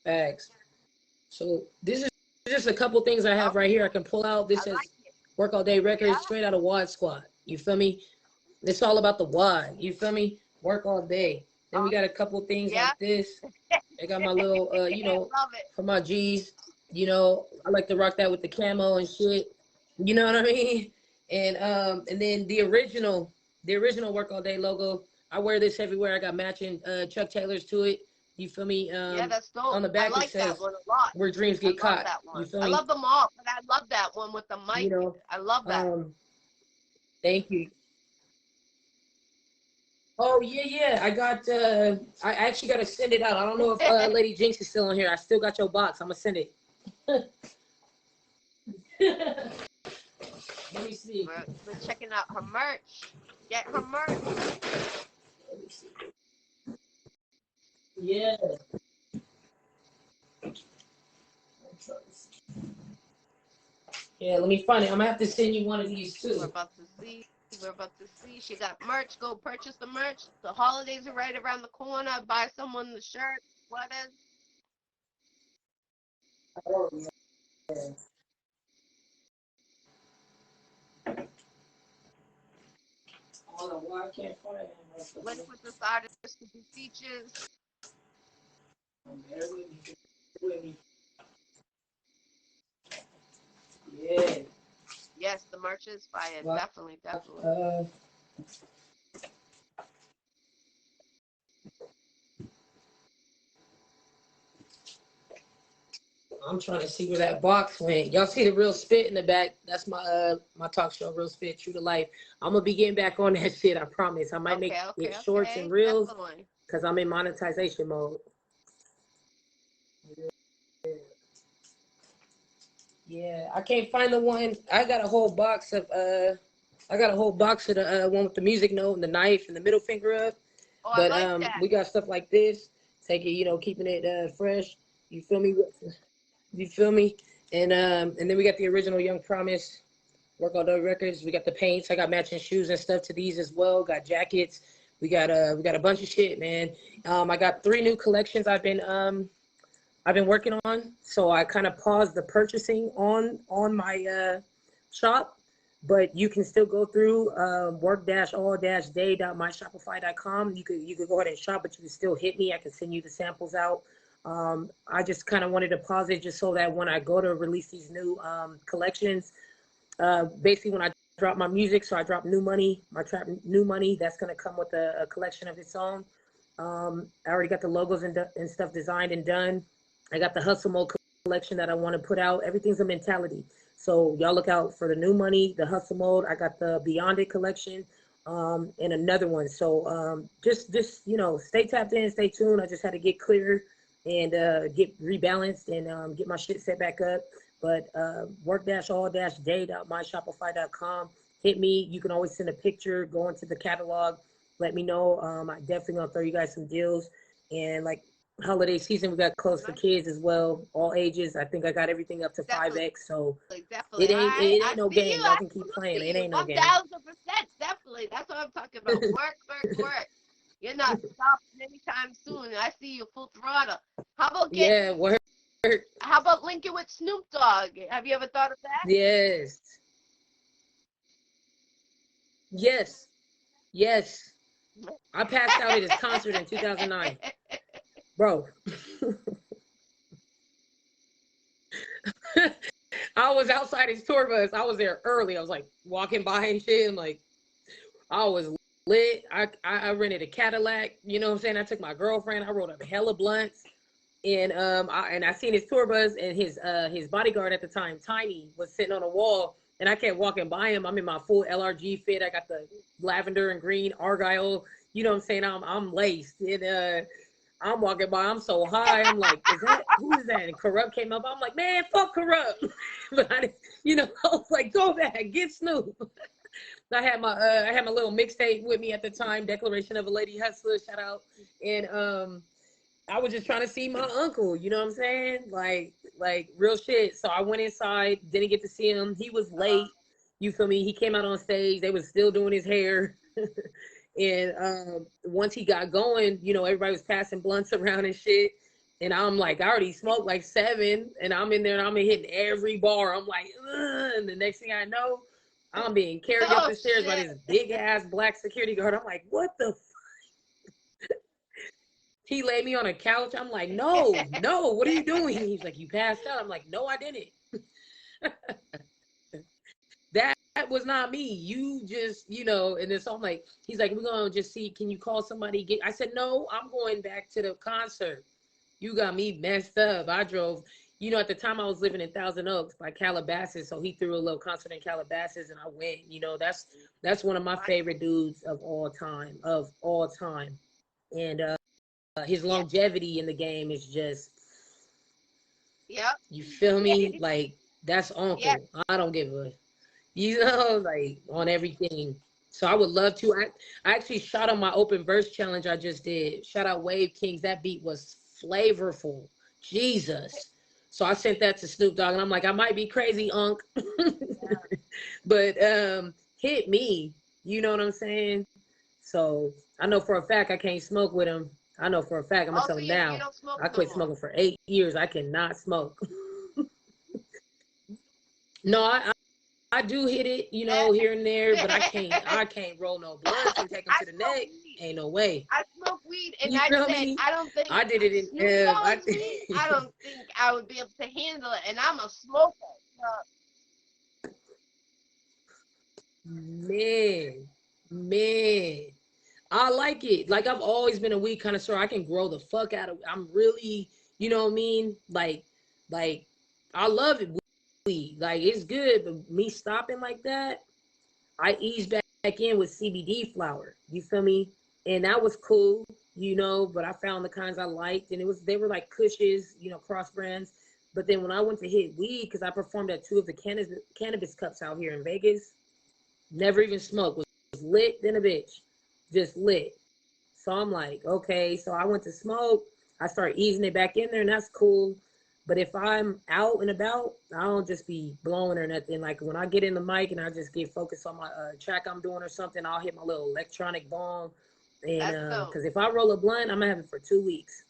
Facts. So this is just a couple things I have right here. I can pull out. This is Work All Day Records, straight out of Wad Squad. You feel me? It's all about the why. You feel me? Work all day. Then we got a couple things Yeah. like this. I got my little, you know, Love it. for my G's. You know, I like to rock that with the camo and shit. You know what I mean? And then the original Work All Day logo. I wear this everywhere. I got matching Chuck Taylors to it. You feel me? Yeah, that's dope. On the I back it like that says one a lot. "Where dreams I get love caught." that You one. feel I me? love them all, but I love that one with the You mic. know, I love that. thank you. Oh yeah, yeah. I actually gotta send it out. I don't know if Lady Jinx is still on here. I still got your box. I'm gonna send it. Let me see. We're checking out her merch. Get her merch. Let me see. Yeah. Yeah, let me find it. I'm gonna have to send you one of these We're too. about to see. We're about to see. She got merch. Go purchase the merch. The holidays are right around the corner. Buy someone the shirt, sweaters. Oh, yeah. Hold on, why I can't find it? Link with this artist to do features. Bear with me. Bear with me. Yeah. Yes, the merch is fire. Well, Definitely, definitely. I'm trying to see where that box went. Y'all see the Real Spit in the back? That's my talk show, Real Spit, True to Life. I'm gonna be getting back on that shit. I promise. I might make it shorts and reels because I'm in monetization mode. Yeah, I can't find the one. I got a whole box of the one with the music note and the knife and the middle finger up. Oh, I But like that. we got stuff like this. Take it, you know, keeping it fresh. You feel me? You feel me? And then we got the original Young Promise Work All Day Records. We got the paints. I got matching shoes and stuff to these as well. Got jackets. We got a bunch of shit, man. I got 3 new collections I've been working on. So I kind of paused the purchasing on my shop, but you can still go through work-all-day.myshopify.com. You could go ahead and shop, but you can still hit me. I can send you the samples out. I just kind of wanted to pause it just so that when I go to release these new collections, basically when I drop my music, so I drop New Money, my trap New Money, that's gonna come with a collection of its own. I already got the logos and stuff designed and done. I got the Hustle Mode collection that I want to put out. Everything's a mentality. So y'all look out for the New Money, the Hustle Mode. I got the Beyond It collection, and another one. So just you know, stay tapped in, stay tuned. I just had to get clear and get rebalanced and get my shit set back up. But work-all-day.myshopify.com. Hit me. You can always send a picture, go into the catalog, let me know. I definitely gonna throw you guys some deals. And like holiday season, we got clothes for kids as well, all ages. I think I got everything up to 5X. So Definitely. it I ain't no see game. you. Y'all I can keep playing. see It you. ain't no game. 1000%. Definitely. That's what I'm talking about. Work, work, work. You're not stopping anytime soon. I see you full throttle. How about Yeah, work. How about linking with Snoop Dogg? Have you ever thought of that? Yes. Yes. Yes. I passed out at his concert in 2009. Bro. I was outside his tour bus. I was there early. I was like walking by and shit. And like, I was lit. I rented a Cadillac. You know what I'm saying? I took my girlfriend. I rode up hella blunts. And I seen his tour bus and his bodyguard at the time, Tiny, was sitting on a wall. And I kept walking by him. I'm in my full LRG fit. I got the lavender and green Argyle. You know what I'm saying? I'm laced. And I'm walking by. I'm so high. I'm like, who is that? And Corrupt came up. I'm like, man, fuck Corrupt. But I was like, go back, get Snoop. I had my little mixtape with me at the time, Declaration of a Lady Hustler, shout out. And I was just trying to see my uncle, you know what I'm saying? Like real shit. So I went inside, didn't get to see him. He was late. You feel me? He came out on stage. They was still doing his hair. And once he got going, you know, everybody was passing blunts around and shit. And I'm like, I already smoked like 7, and I'm in there and I'm hitting every bar. I'm like, ugh. And the next thing I know, I'm being carried up the stairs by this big ass black security guard. I'm like, what the He laid me on a couch. I'm like, no, no, what are you doing? He's like, you passed out. I'm like, no, I didn't. That was not me. You just, and then so I'm like, he's like, we're gonna just see, can you call somebody? I said, no, I'm going back to the concert. You got me messed up. I drove, at the time I was living in Thousand Oaks by Calabasas, so he threw a little concert in Calabasas and I went. That's one of my favorite dudes of all time, And his longevity in the game is just, you feel me? Like, that's uncle. I don't give a, like, on everything. So I would love to. I actually shot on my open verse challenge I just did. Shout out Wave Kings. That beat was flavorful. Jesus. So I sent that to Snoop Dogg and I'm like, I might be crazy, Unc. But hit me. You know what I'm saying? So I know for a fact I can't smoke with him. I know for a fact, I'm gonna tell him now. I quit smoking for 8 years. I cannot smoke. No, I do hit it, here and there, but I can't roll no blunts and take them to the neck. Ain't no way. I smoke weed, and You I know said, me? I don't think I did it in weed, I don't think I would be able to handle it, and I'm a smoker. Man, I like it. Like, I've always been a weed connoisseur. I can grow the fuck out of. I'm really, you know what I mean? Like, I love it. Weed, like, it's good, but me stopping like that, I eased back in with CBD flower. You feel me? And that was cool, but I found the kinds I liked, and they were like Kushes, cross brands. But then when I went to hit weed, because I performed at 2 of the cannabis cups out here in Vegas, never even smoked, was lit than a bitch, just lit. So I'm like, okay. So I went to smoke. I started easing it back in there, and that's cool. But if I'm out and about, I don't just be blowing or nothing. Like, when I get in the mic and I just get focused on my track I'm doing or something, I'll hit my little electronic bong. And because if I roll a blunt, I'm gonna have it for 2 weeks.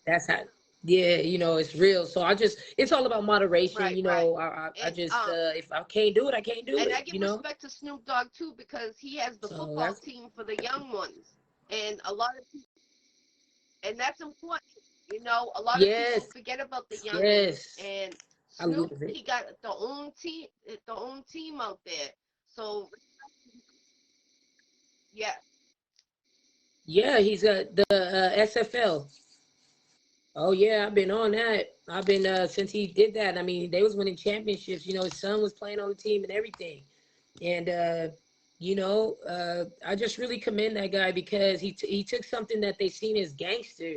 That's how. Yeah, it's real. So it's all about moderation. I just if I can't do it, I can't do it. And I give respect to Snoop Dogg too, because he has the football team for the young ones, and a lot of people, and that's important. A lot of people forget about the young ones, and Snoop, he got the own team out there. So yeah, he's the SFL. Oh yeah, I've been on that. I've been since he did that. I mean, they was winning championships. His son was playing on the team and everything. And I just really commend that guy, because he took something that they seen as gangster,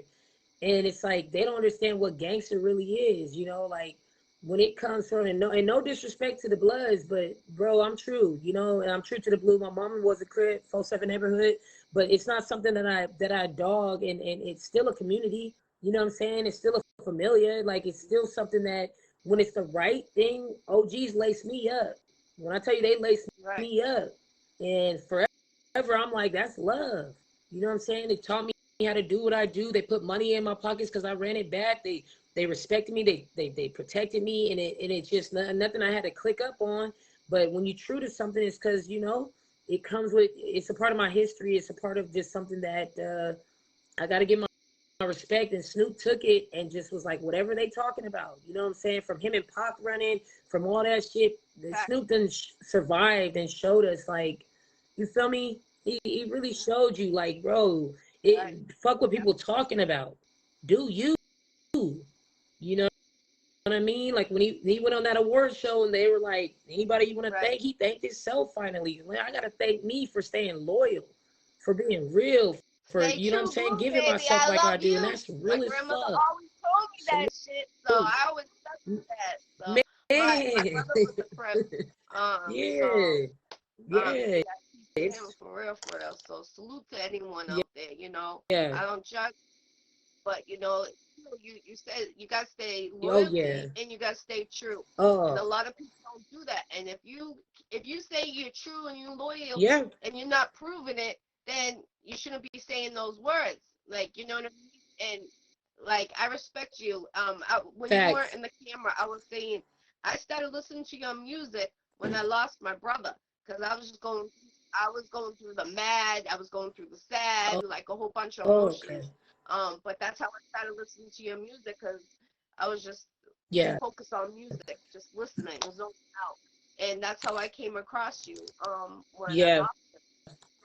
and it's like they don't understand what gangster really is. Like, when it comes from, and no disrespect to the Bloods, but bro, I'm true. And I'm true to the Blue. My mom was a Crip, 4-7 neighborhood, but it's not something that I dog, and it's still a community. You know what I'm saying? It's still a familiar. Like, it's still something that, when it's the right thing, OGs lace me up. When I tell you they lace me up, and forever, I'm like, that's love. You know what I'm saying? They taught me how to do what I do. They put money in my pockets because I ran it back. They respected me. They protected me, and it's just nothing I had to click up on. But when you're true to something, it's because it comes with. It's a part of my history. It's a part of just something that I got to give my respect. And Snoop took it and just was like, whatever they talking about. You know what I'm saying? From him and Pac running, from all that shit, Snoop done survived and showed us, like, you feel me? He really showed you, like, bro, fuck what people talking about. Do you? You know what I mean? Like, when he went on that award show and they were like, anybody you want to thank? He thanked himself finally. Like, I got to thank me for staying loyal, for being real, for, you know what I'm saying, giving myself like I do. And that's really fuck. My grandmother always told me that shit, so I always stuck with that. So my brother was a Crip. Him for real. So salute to anyone out there. I don't judge, but you said you gotta stay loyal, and you gotta stay true. And a lot of people don't do that. And if you say you're true and you're loyal, and you're not proving it, then you shouldn't be saying those words. Like, you know what I mean? And like, I respect you. When you weren't in the camera, I was saying I started listening to your music when I lost my brother, because I was just going I was going through the mad, I was going through the sad, like a whole bunch of Oh, emotions. okay. But that's how I started listening to your music, because I was just Yeah. focused on music, just listening, zoning out. And that's how I came across you when I Yeah. lost it.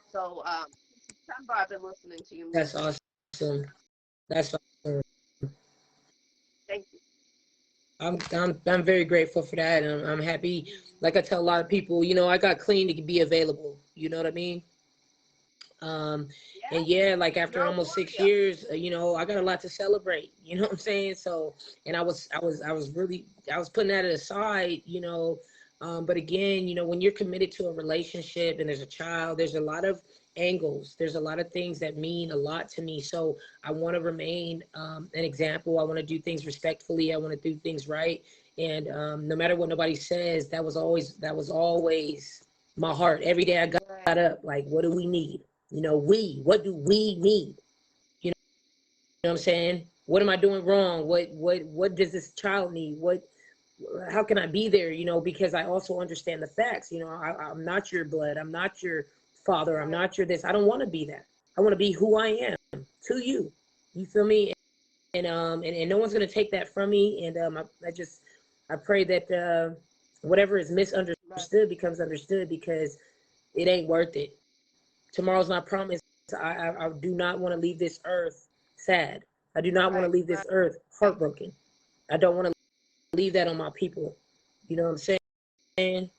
So since September, I've been listening to your That's music. awesome. That's awesome. Thank you. I'm very grateful for that, and I'm happy. Like I tell a lot of people, I got clean to be available. You know what I mean? Um, Yeah, and yeah, like after you're a almost six warrior. years, I got a lot to celebrate. You know what I'm saying? So, and I was putting that aside. But again, when you're committed to a relationship and there's a child, there's a lot of angles. There's a lot of things that mean a lot to me. So I want to remain an example. I want to do things respectfully. I want to do things right. And no matter what nobody says, that was always my heart. Every day I got Right. up, like, what do we need? What do we need? You know what I'm saying? What am I doing wrong? What does this child need? How can I be there? Because I also understand the facts. I'm not your blood. I'm not your father. I'm Right. not your this. I don't want to be that. I want to be who I am to you. You feel me? And no one's gonna take that from me. And I pray that whatever is Right. misunderstood becomes understood, because it ain't worth it. Tomorrow's not promised. I do not want to leave this earth sad. I do not want to Right. leave this Right. earth heartbroken. I don't want to leave that on my people. You know what I'm saying?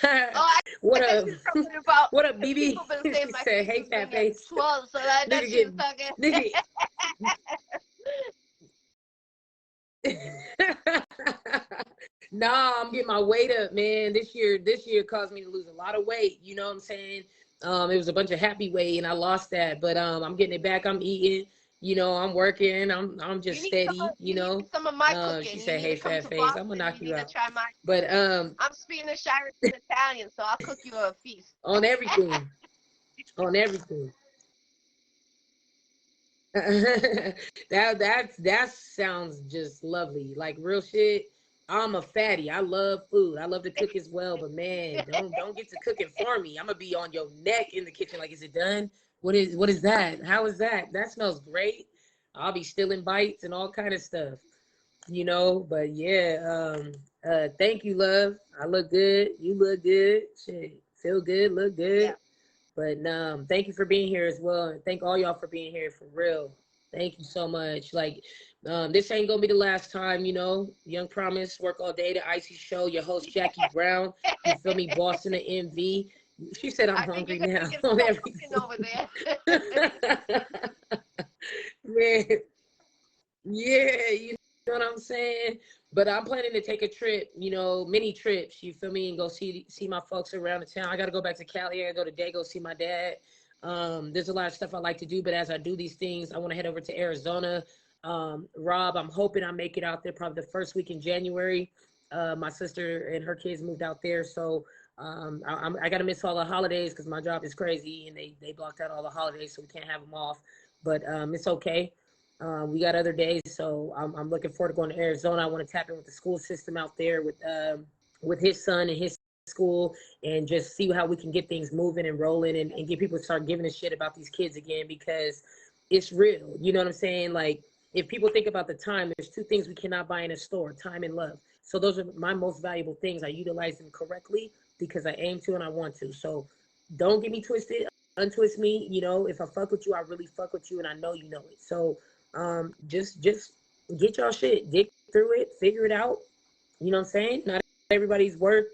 Oh, I What thought up? she was talking about, What up, because BB? people been saying She my said, face "Hey, has been fat getting face." swole, so I thought Nigga she was get talking. nigga. Nah, I'm getting my weight up, man. This year caused me to lose a lot of weight. You know what I'm saying? It was a bunch of happy weight, and I lost that. But I'm getting it back. I'm eating. I'm working. I'm You just need some of steady. my She cooking. You said, need "Hey, to come fat to face, I'm gonna Boston. knock You you need to out." try my But food. I'm Spanish, Irish, and Italian, so I'll cook you a feast. on everything, on everything. That sounds just lovely. Like real shit. I'm a fatty. I love food. I love to cook as well. But man, don't get to cooking for me. I'm gonna be on your neck in the kitchen. Like, is it done? What is that? How is that? That smells great. I'll be stealing bites and all kind of stuff. But yeah, thank you, love. I look good. You look good. Shit. Feel good, look Yeah. good. But thank you for being here as well, and thank all y'all for being here for real. Thank you so much. Like, this ain't gonna be the last time. Young Promise, work all day. The Iccy Show. Your host Jackie Brown. You feel me? Boston the MV. She said I'm I think you're hungry gonna now get on some cooking everything. over there. Man, yeah, you know what I'm saying? But I'm planning to take a trip, mini trips, you feel me, and go see my folks around the town. I gotta go back to Cali, I gotta go to Dago, see my dad. There's a lot of stuff I like to do, but as I do these things, I want to head over to Arizona. Rob, I'm hoping I make it out there probably the first week in January. My sister and her kids moved out there, so I gotta miss all the holidays because my job is crazy and they blocked out all the holidays, so we can't have them off. But it's okay. We got other days, so I'm looking forward to going to Arizona. I want to tap in with the school system out there with his son and his school, and just see how we can get things moving and rolling, and get people to start giving a shit about these kids again, because it's real. You know what I'm saying? Like, if people think about the time, there's two things we cannot buy in a store: time and love. So those are my most valuable things. I utilize them correctly because I aim to and I want to. So don't get me twisted. Untwist me. If I fuck with you, I really fuck with you, and I know you know it. So just get y'all shit, dig through it, figure it out. You know what I'm saying? Not everybody's worth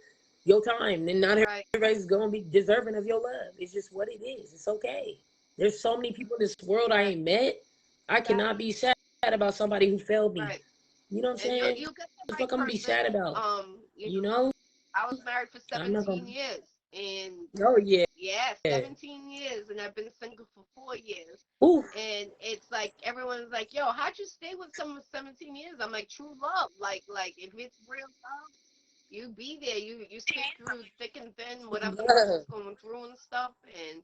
your time, and not Right. everybody's gonna be deserving of your love. It's just what it is. It's okay. There's so many people in this world I Right. ain't met. I cannot Exactly. be sad about somebody who failed me. Right. You know what I'm And saying? you'll get the What the right fuck I'm gonna be person. sad about? You You know, know? I was married for I'm not 17 gonna. years, and Oh yeah. yeah, 17 years, and I've been single for 4 years. Ooh. And it's like everyone's like, "Yo, how'd you stay with someone for 17 years?" I'm like, "True love. Like if it's real love, you be there. You stick through thick and thin, whatever the Love. person's going through and stuff." And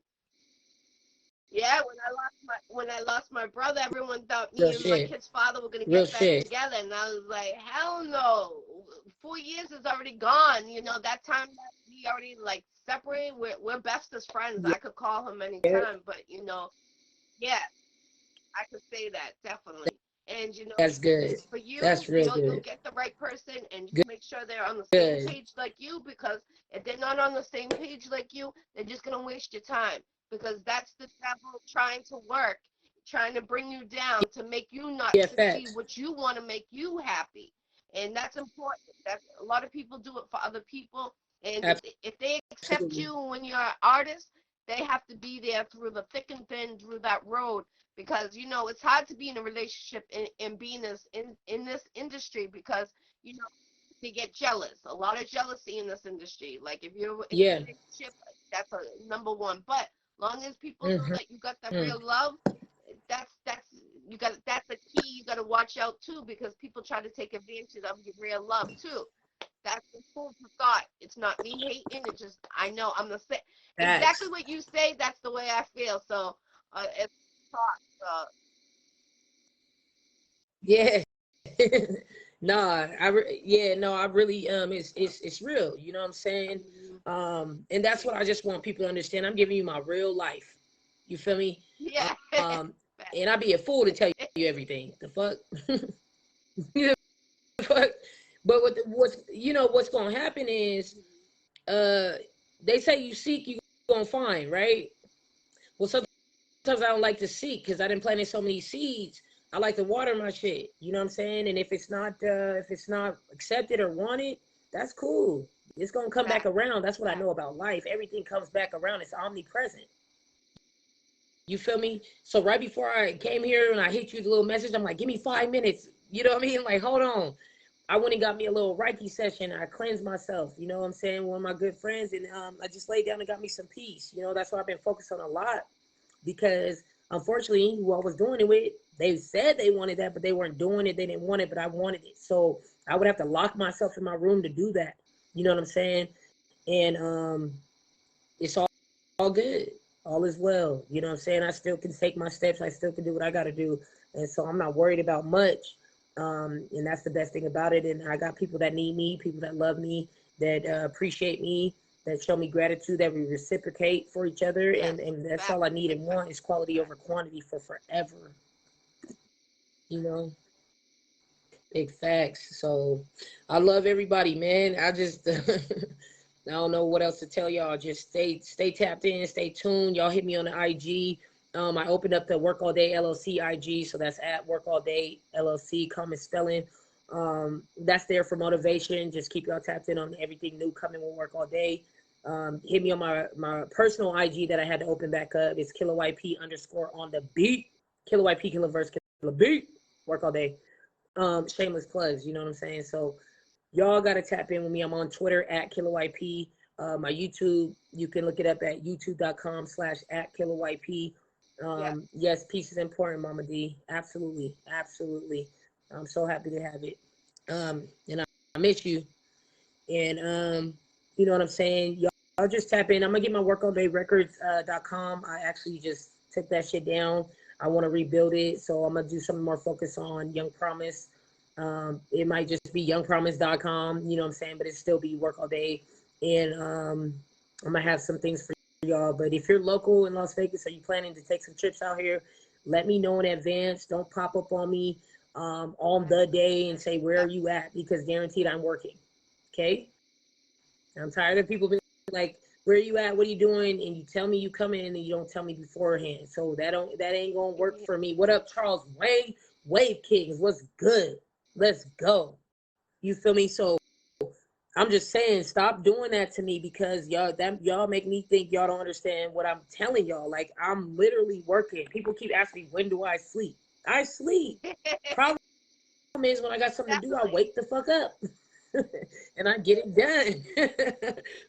yeah, when I lost my brother, everyone thought Real me and my shit. kid's father were gonna Real get back shit. together, and I was like, "Hell no! 4 years is already gone. That time that already like separated. We're best as friends. Yeah, I could call him anytime, but yeah, I could say that definitely. And that's good. for you, That's real you'll good. get the right person and Good. make sure they're on the same Good. page like you, because if they're not on the same page like you, they're just gonna waste your time, because that's the devil trying to work, trying to bring you down to make you not Yeah, succeed facts. what you want to make you happy. And that's important. That's a lot of people do it for other people. And if they accept Absolutely. you when you're an artist, they have to be there through the thick and thin, through that road, because it's hard to be in a relationship and be in this industry, because you know they get jealous. A lot of jealousy in this industry. Like if you're in a Yeah. relationship, that's a number one. But long as people know Mm-hmm. that you got that real love, that's you got that's the key. You got to watch out too, because people try to take advantage of your real love too. That's the food for thought. It's not me hating. It's just I know I'm the same. Exactly Facts. what you say. That's the way I feel. So it's thought. Yeah. Nah, yeah, no, I really it's real, you know what I'm saying? And that's what I just want people to understand. I'm giving you my real life. You feel me? Yeah. Um and I'd be a fool to tell you everything. The fuck? You the fuck? But what's gonna happen is uh they say you seek, you gonna find, right? Well, sometimes I don't like to seek because I didn't plant in so many seeds. I like to water my shit. You know what I'm saying? And if it's not accepted or wanted, that's cool. It's gonna come back Fact. around. That's what I Fact. know about life. Everything comes back around. It's omnipresent. You feel me? So right before I came here and I hit you the little message, I'm like, give me 5 minutes. You know what I mean? Like, hold on. I went and got me a little Reiki session. I cleansed myself. You know what I'm saying? One of my good friends, and I just laid down and got me some peace. You know, that's what I've been focused on a lot because unfortunately, who I was doing it with, they said they wanted that, but they weren't doing it. They didn't want it, but I wanted it. So I would have to lock myself in my room to do that. You know what I'm saying? And it's all good. All is well. You know what I'm saying? I still can take my steps. I still can do what I got to do. And so I'm not worried about much. And that's the best thing about it. And I got people that need me, people that love me, that appreciate me, that show me gratitude, that we reciprocate for each other. Yes. And that's Fact. all I need Big and fact. want is quality Fact. over quantity for forever. You know, big facts. So I love everybody, man. I just I don't know what else to tell y'all. Just stay tapped in, stay tuned. Y'all hit me on the IG. I opened up the Work All Day LLC IG, so that's at Work All Day LLC, common spelling. That's there for motivation. Just keep y'all tapped in on everything new coming with Work All Day. Hit me on my personal IG that I had to open back up. It's Killer YP _ on the beat. Killer YP, Killer Verse, Killer Beat. Work All Day. Shameless plugs, you know what I'm saying? So y'all got to tap in with me. I'm on Twitter at KillerYP. My YouTube, you can look it up at youtube.com/at KillerYP. Yes. Yes, peace is important, Mama D. Absolutely. Absolutely. I'm so happy to have it. And I miss you. And you know what I'm saying? Y'all just tap in. I'm gonna get my workalldayrecords.com. I actually just took that shit down. I want to rebuild it, so I'm gonna do something more focused on Young Promise. It might just be youngpromise.com, you know what I'm saying, but it still be Work All Day. And I'm gonna have some things for y'all. But if you're local in Las Vegas, are you planning to take some trips out here? Let me know in advance. Don't pop up on me on Right. the day and Right. say where are you Definitely. at, because guaranteed I'm working. Okay. I'm tired of people being like, "Where are you at? What are you doing?" And you tell me you come in and you don't tell me beforehand. So that ain't gonna work for me. What up, Charles Wave? Wave Kings, what's good? Let's go. You feel me? So I'm just saying, stop doing that to me because y'all make me think y'all don't understand what I'm telling y'all. Like I'm literally working. People keep asking me when do I sleep? I sleep. Problem is when I got something to do, I Definitely. wake the fuck up. And I get it done.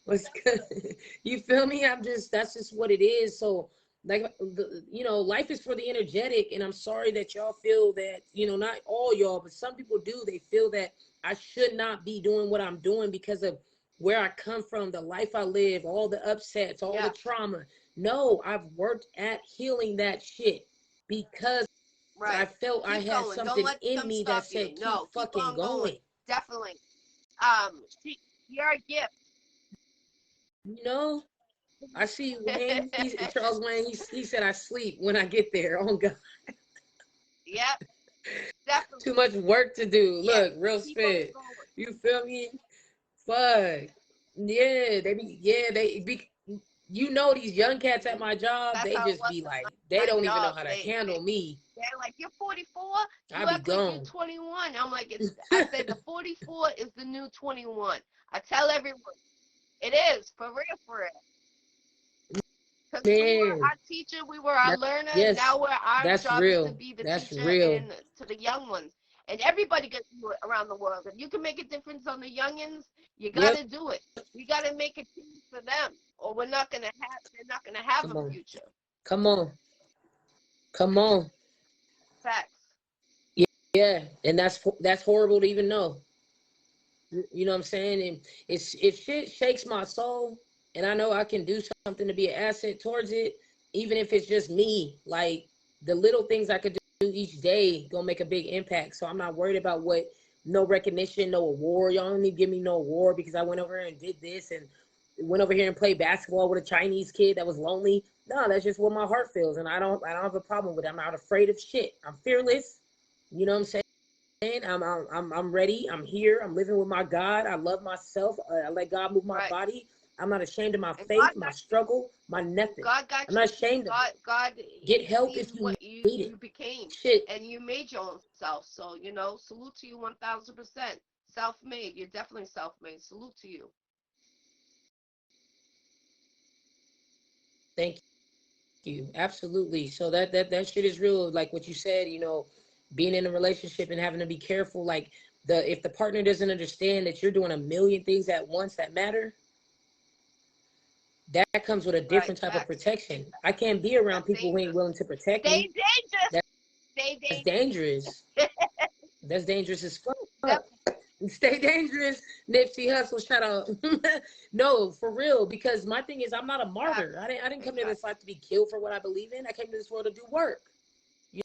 What's good? You feel me? That's just what it is. So like life is for the energetic, and I'm sorry that y'all feel that, not all y'all, but some people do. They feel that I should not be doing what I'm doing because of where I come from, the life I live, all the upsets, all the Yes. trauma. No, I've worked at healing that shit because I Right. felt I Keep had going. Don't something let in them me that stop said you. keep No, keep fucking on going. going. Definitely. You're a gift. You know, I see Wayne. He's Charles Wayne. He said I sleep when I get there. Oh God, Yep, too definitely. much work to do. Yes, Look, real keep on spit. going. You feel me? Fuck. Yeah, they be. Yeah, they be. You know, these young cats at Hmm. my job, That's they how it just was be at like, they my don't even know job. how to They handle me. they're like, "You're 44. I You be act like you're gone. 21." I'm like, "It's." I said, "The 44 is the new 21." I tell everyone, it is for real, for real. Because we were Man, our teacher, we were our that, learner. yes, Now our that's job is to real. be the That's teacher real. and to the young ones. And everybody gets to do it around the world. If you can make a difference on the youngins, you got Yep. to do it. We got to make a change for them, or we're not gonna have. They're not gonna have Come a on. future. Come on. Come on. Facts. Yeah. And that's horrible to even know. You know what I'm saying? And it's if shit shakes my soul and I know I can do something to be an asset towards it, even if it's just me, like the little things I could do each day gonna make a big impact. So I'm not worried about what no recognition, no award. Y'all don't need to give me no award because I went over here and did this and went over here and played basketball with a Chinese kid that was lonely. No, that's just what my heart feels. And I don't have a problem with it. I'm not afraid of shit. I'm fearless. You know what I'm saying? I'm ready. I'm here. I'm living with my God. I love myself. I let God move my Right. body. I'm not ashamed of my And faith, my struggle, my nothing. God I'm got not you. ashamed of it. God, Get He help sees if you what need it. you became, Shit. and you made your own self. So salute to you 1,000%. Self-made. You're definitely self-made. Salute to you. Thank you. Absolutely. So that shit is real. Like what you said, being in a relationship and having to be careful. Like if the partner doesn't understand that you're doing a million things at once that matter, that comes with a Right. different type of Facts. protection. I can't be around That's people who ain't dangerous. willing to protect Stay me. dangerous. Stay That's dangerous. dangerous. That's dangerous as fuck. Definitely. Stay dangerous, Nipsey Hustle. Shout out. No, for real. Because my thing is, I'm not a martyr. Facts. I didn't Big come to this facts. life to be killed for what I believe in. I came to this world to do work. You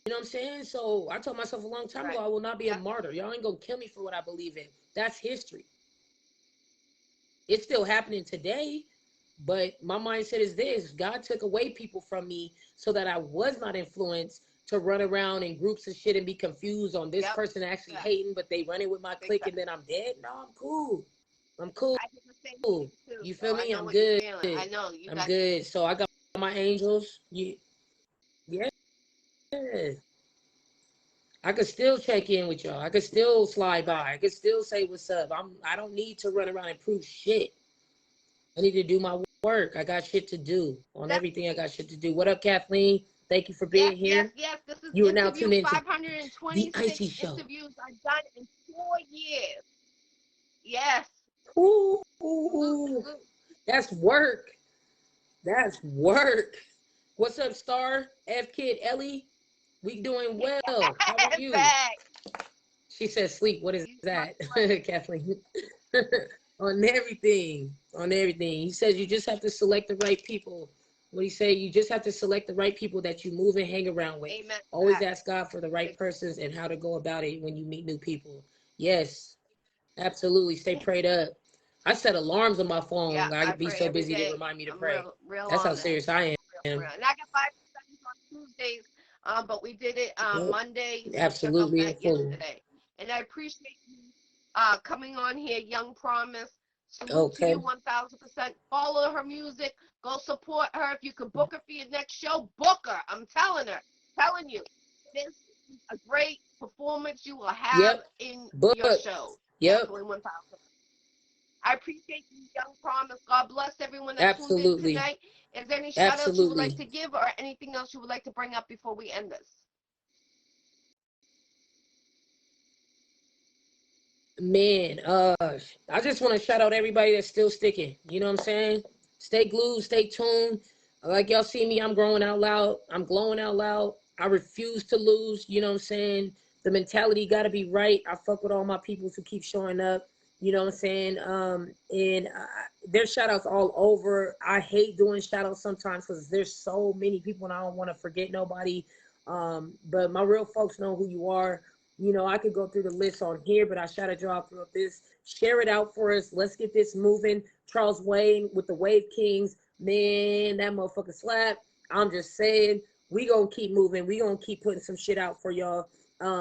know what I'm saying? So I told myself a long time ago, Right. I will not be a Yep. martyr. Y'all ain't gonna kill me for what I believe in. That's history. It's still happening today. But my mindset is this: God took away people from me so that I was not influenced to run around in groups of shit and be confused on this Yep. person actually Facts. hating, but they running with my Big clique and facts. then I'm dead. No, I'm cool. I'm cool. I did the same thing too, You so feel I me? know I'm what you're good. feeling. I know you I'm got your good. So I got my angels. Yeah. I could still check in with y'all. I could still slide right. by. I could still say what's up. I don't need to run around and prove shit. I need to do my work. I got shit to do on everything. I Definitely. got shit to do. What up, Kathleen? Thank you for Yes, being yes, here. yes. This is You are now interview tuned into the Iccy 526 Show. interviews I've done in 4 years. Yes. Salute, Ooh, salute. that's work. That's work. What's up, Star? F Kid Ellie? We doing well. How are you? Fact. She says sleep. What is You talk that, too much. Kathleen? On everything. On everything. He says you just have to select the right people. What he say? You just have to select the right people that you move and hang around with. Amen to Always that. ask God for the right Big persons and how to go about it when you meet new people. Yes, absolutely. Stay prayed up. I set alarms on my Yeah, phone. I I could be pray so every busy they day. remind me to I'm pray. real That's how on that. serious I Real for am. real. And I got Bible studies on Tuesdays, but we did it Yep. Monday, so check out Absolutely and that fully. yesterday. And I appreciate you coming on here, Young Promise. Salute to you Okay. 1,000%. Follow her music. Go support her. If you can book her for your next show, book her. I'm telling her, telling you, this is a great performance you will have Yep. in your Booked. show. Yep. Definitely 1,000. I appreciate you, Young Promise. God bless everyone that tuned in Absolutely. tonight. Is there any shout outs you would like Absolutely. to give or anything else you would like to bring up before we end this? Man, I just want to shout out everybody that's still sticking. You know what I'm saying? Stay glued, stay tuned. Like y'all see me, I'm growing out loud. I'm glowing out loud. I refuse to lose. You know what I'm saying? The mentality got to be right. I fuck with all my peoples who keep showing up. You know what I'm saying? And there's shout outs all over. I hate doing shout outs sometimes because there's so many people and I don't want to forget nobody. But my real folks know who you are. You know, I could go through the list on here, but I shot a draw through this. Share it out for us. Let's get this moving. Charles Wayne with the Wave Kings. Man, that motherfucker slap. I'm just saying, we gonna keep moving. We gonna keep putting some shit out for y'all.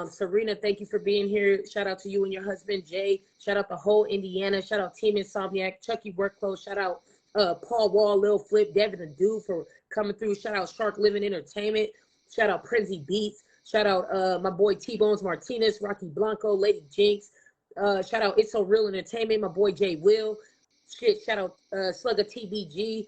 Serena, thank you for being here. Shout out to you and your husband, Jay. Shout out the whole Indiana. Shout out Team Insomniac. Chucky Work Clothes. Shout out Paul Wall, Lil Flip, Devin the Dude for coming through. Shout out Shark Living Entertainment. Shout out Prinzy Beats. Shout out my boy T-Bones Martinez, Rocky Blanco, Lady Jinx. Shout out It's So Real Entertainment, my boy Jay Will. Shit, shout out Slugger TBG.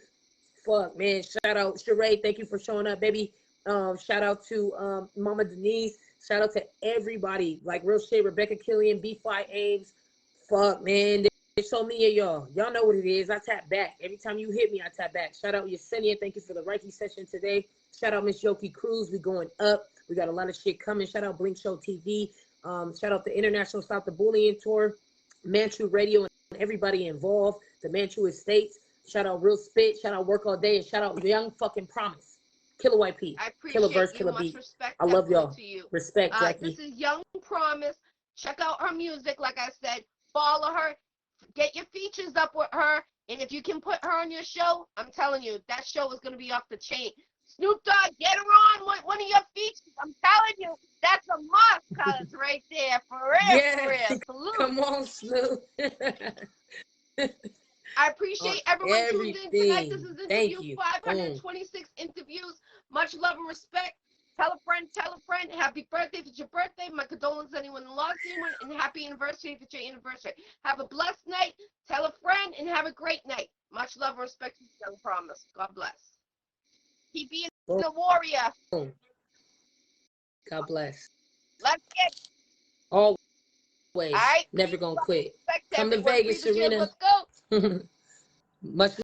Fuck, man. Shout out Sheree. Thank you for showing up, baby. Shout out to Mama Denise. Shout out to everybody. Like Real Shit, Rebecca Killian, B-Fly Ames. Fuck, man. There's so many of y'all. Y'all know what it is. I tap back. Every time you hit me, I tap back. Shout out Yesenia. Thank you for the Reiki session today. Shout out Miss Yoki Cruz. We going up. We got a lot of shit coming. Shout out Blink Show TV. Shout out the International Stop the Bullying Tour, Manchu Radio, and everybody involved. The Manchu Estates. Shout out Real Spit. Shout out Work All Day. And shout out Young Fucking Promise. Killer YP. I appreciate Killer Verse, you. Killer Much Beat. respect. I love y'all. To you. Respect, Jackie. This is Young Promise. Check out her music. Like I said, follow her. Get your features up with her. And if you can put her on your show, I'm telling you, that show is going to be off the chain. Snoop Dogg, get her on with one of your features. I'm telling you, that's a must, cuz right there. For real, yeah. for real. Salute. Come on, Snoop. I appreciate everyone tuned in tonight. This is interview 526 interviews. Much love and respect. Tell a friend, tell a friend. Happy birthday if it's your birthday. My condolences to anyone who lost anyone. And happy anniversary if it's your anniversary. Have a blessed night. Tell a friend and have a great night. Much love and respect to Young Promise. God bless. Keep being a warrior. God bless. Let's get always. All right. Never gonna quit. Come to Vegas, Serena. Let's go. Much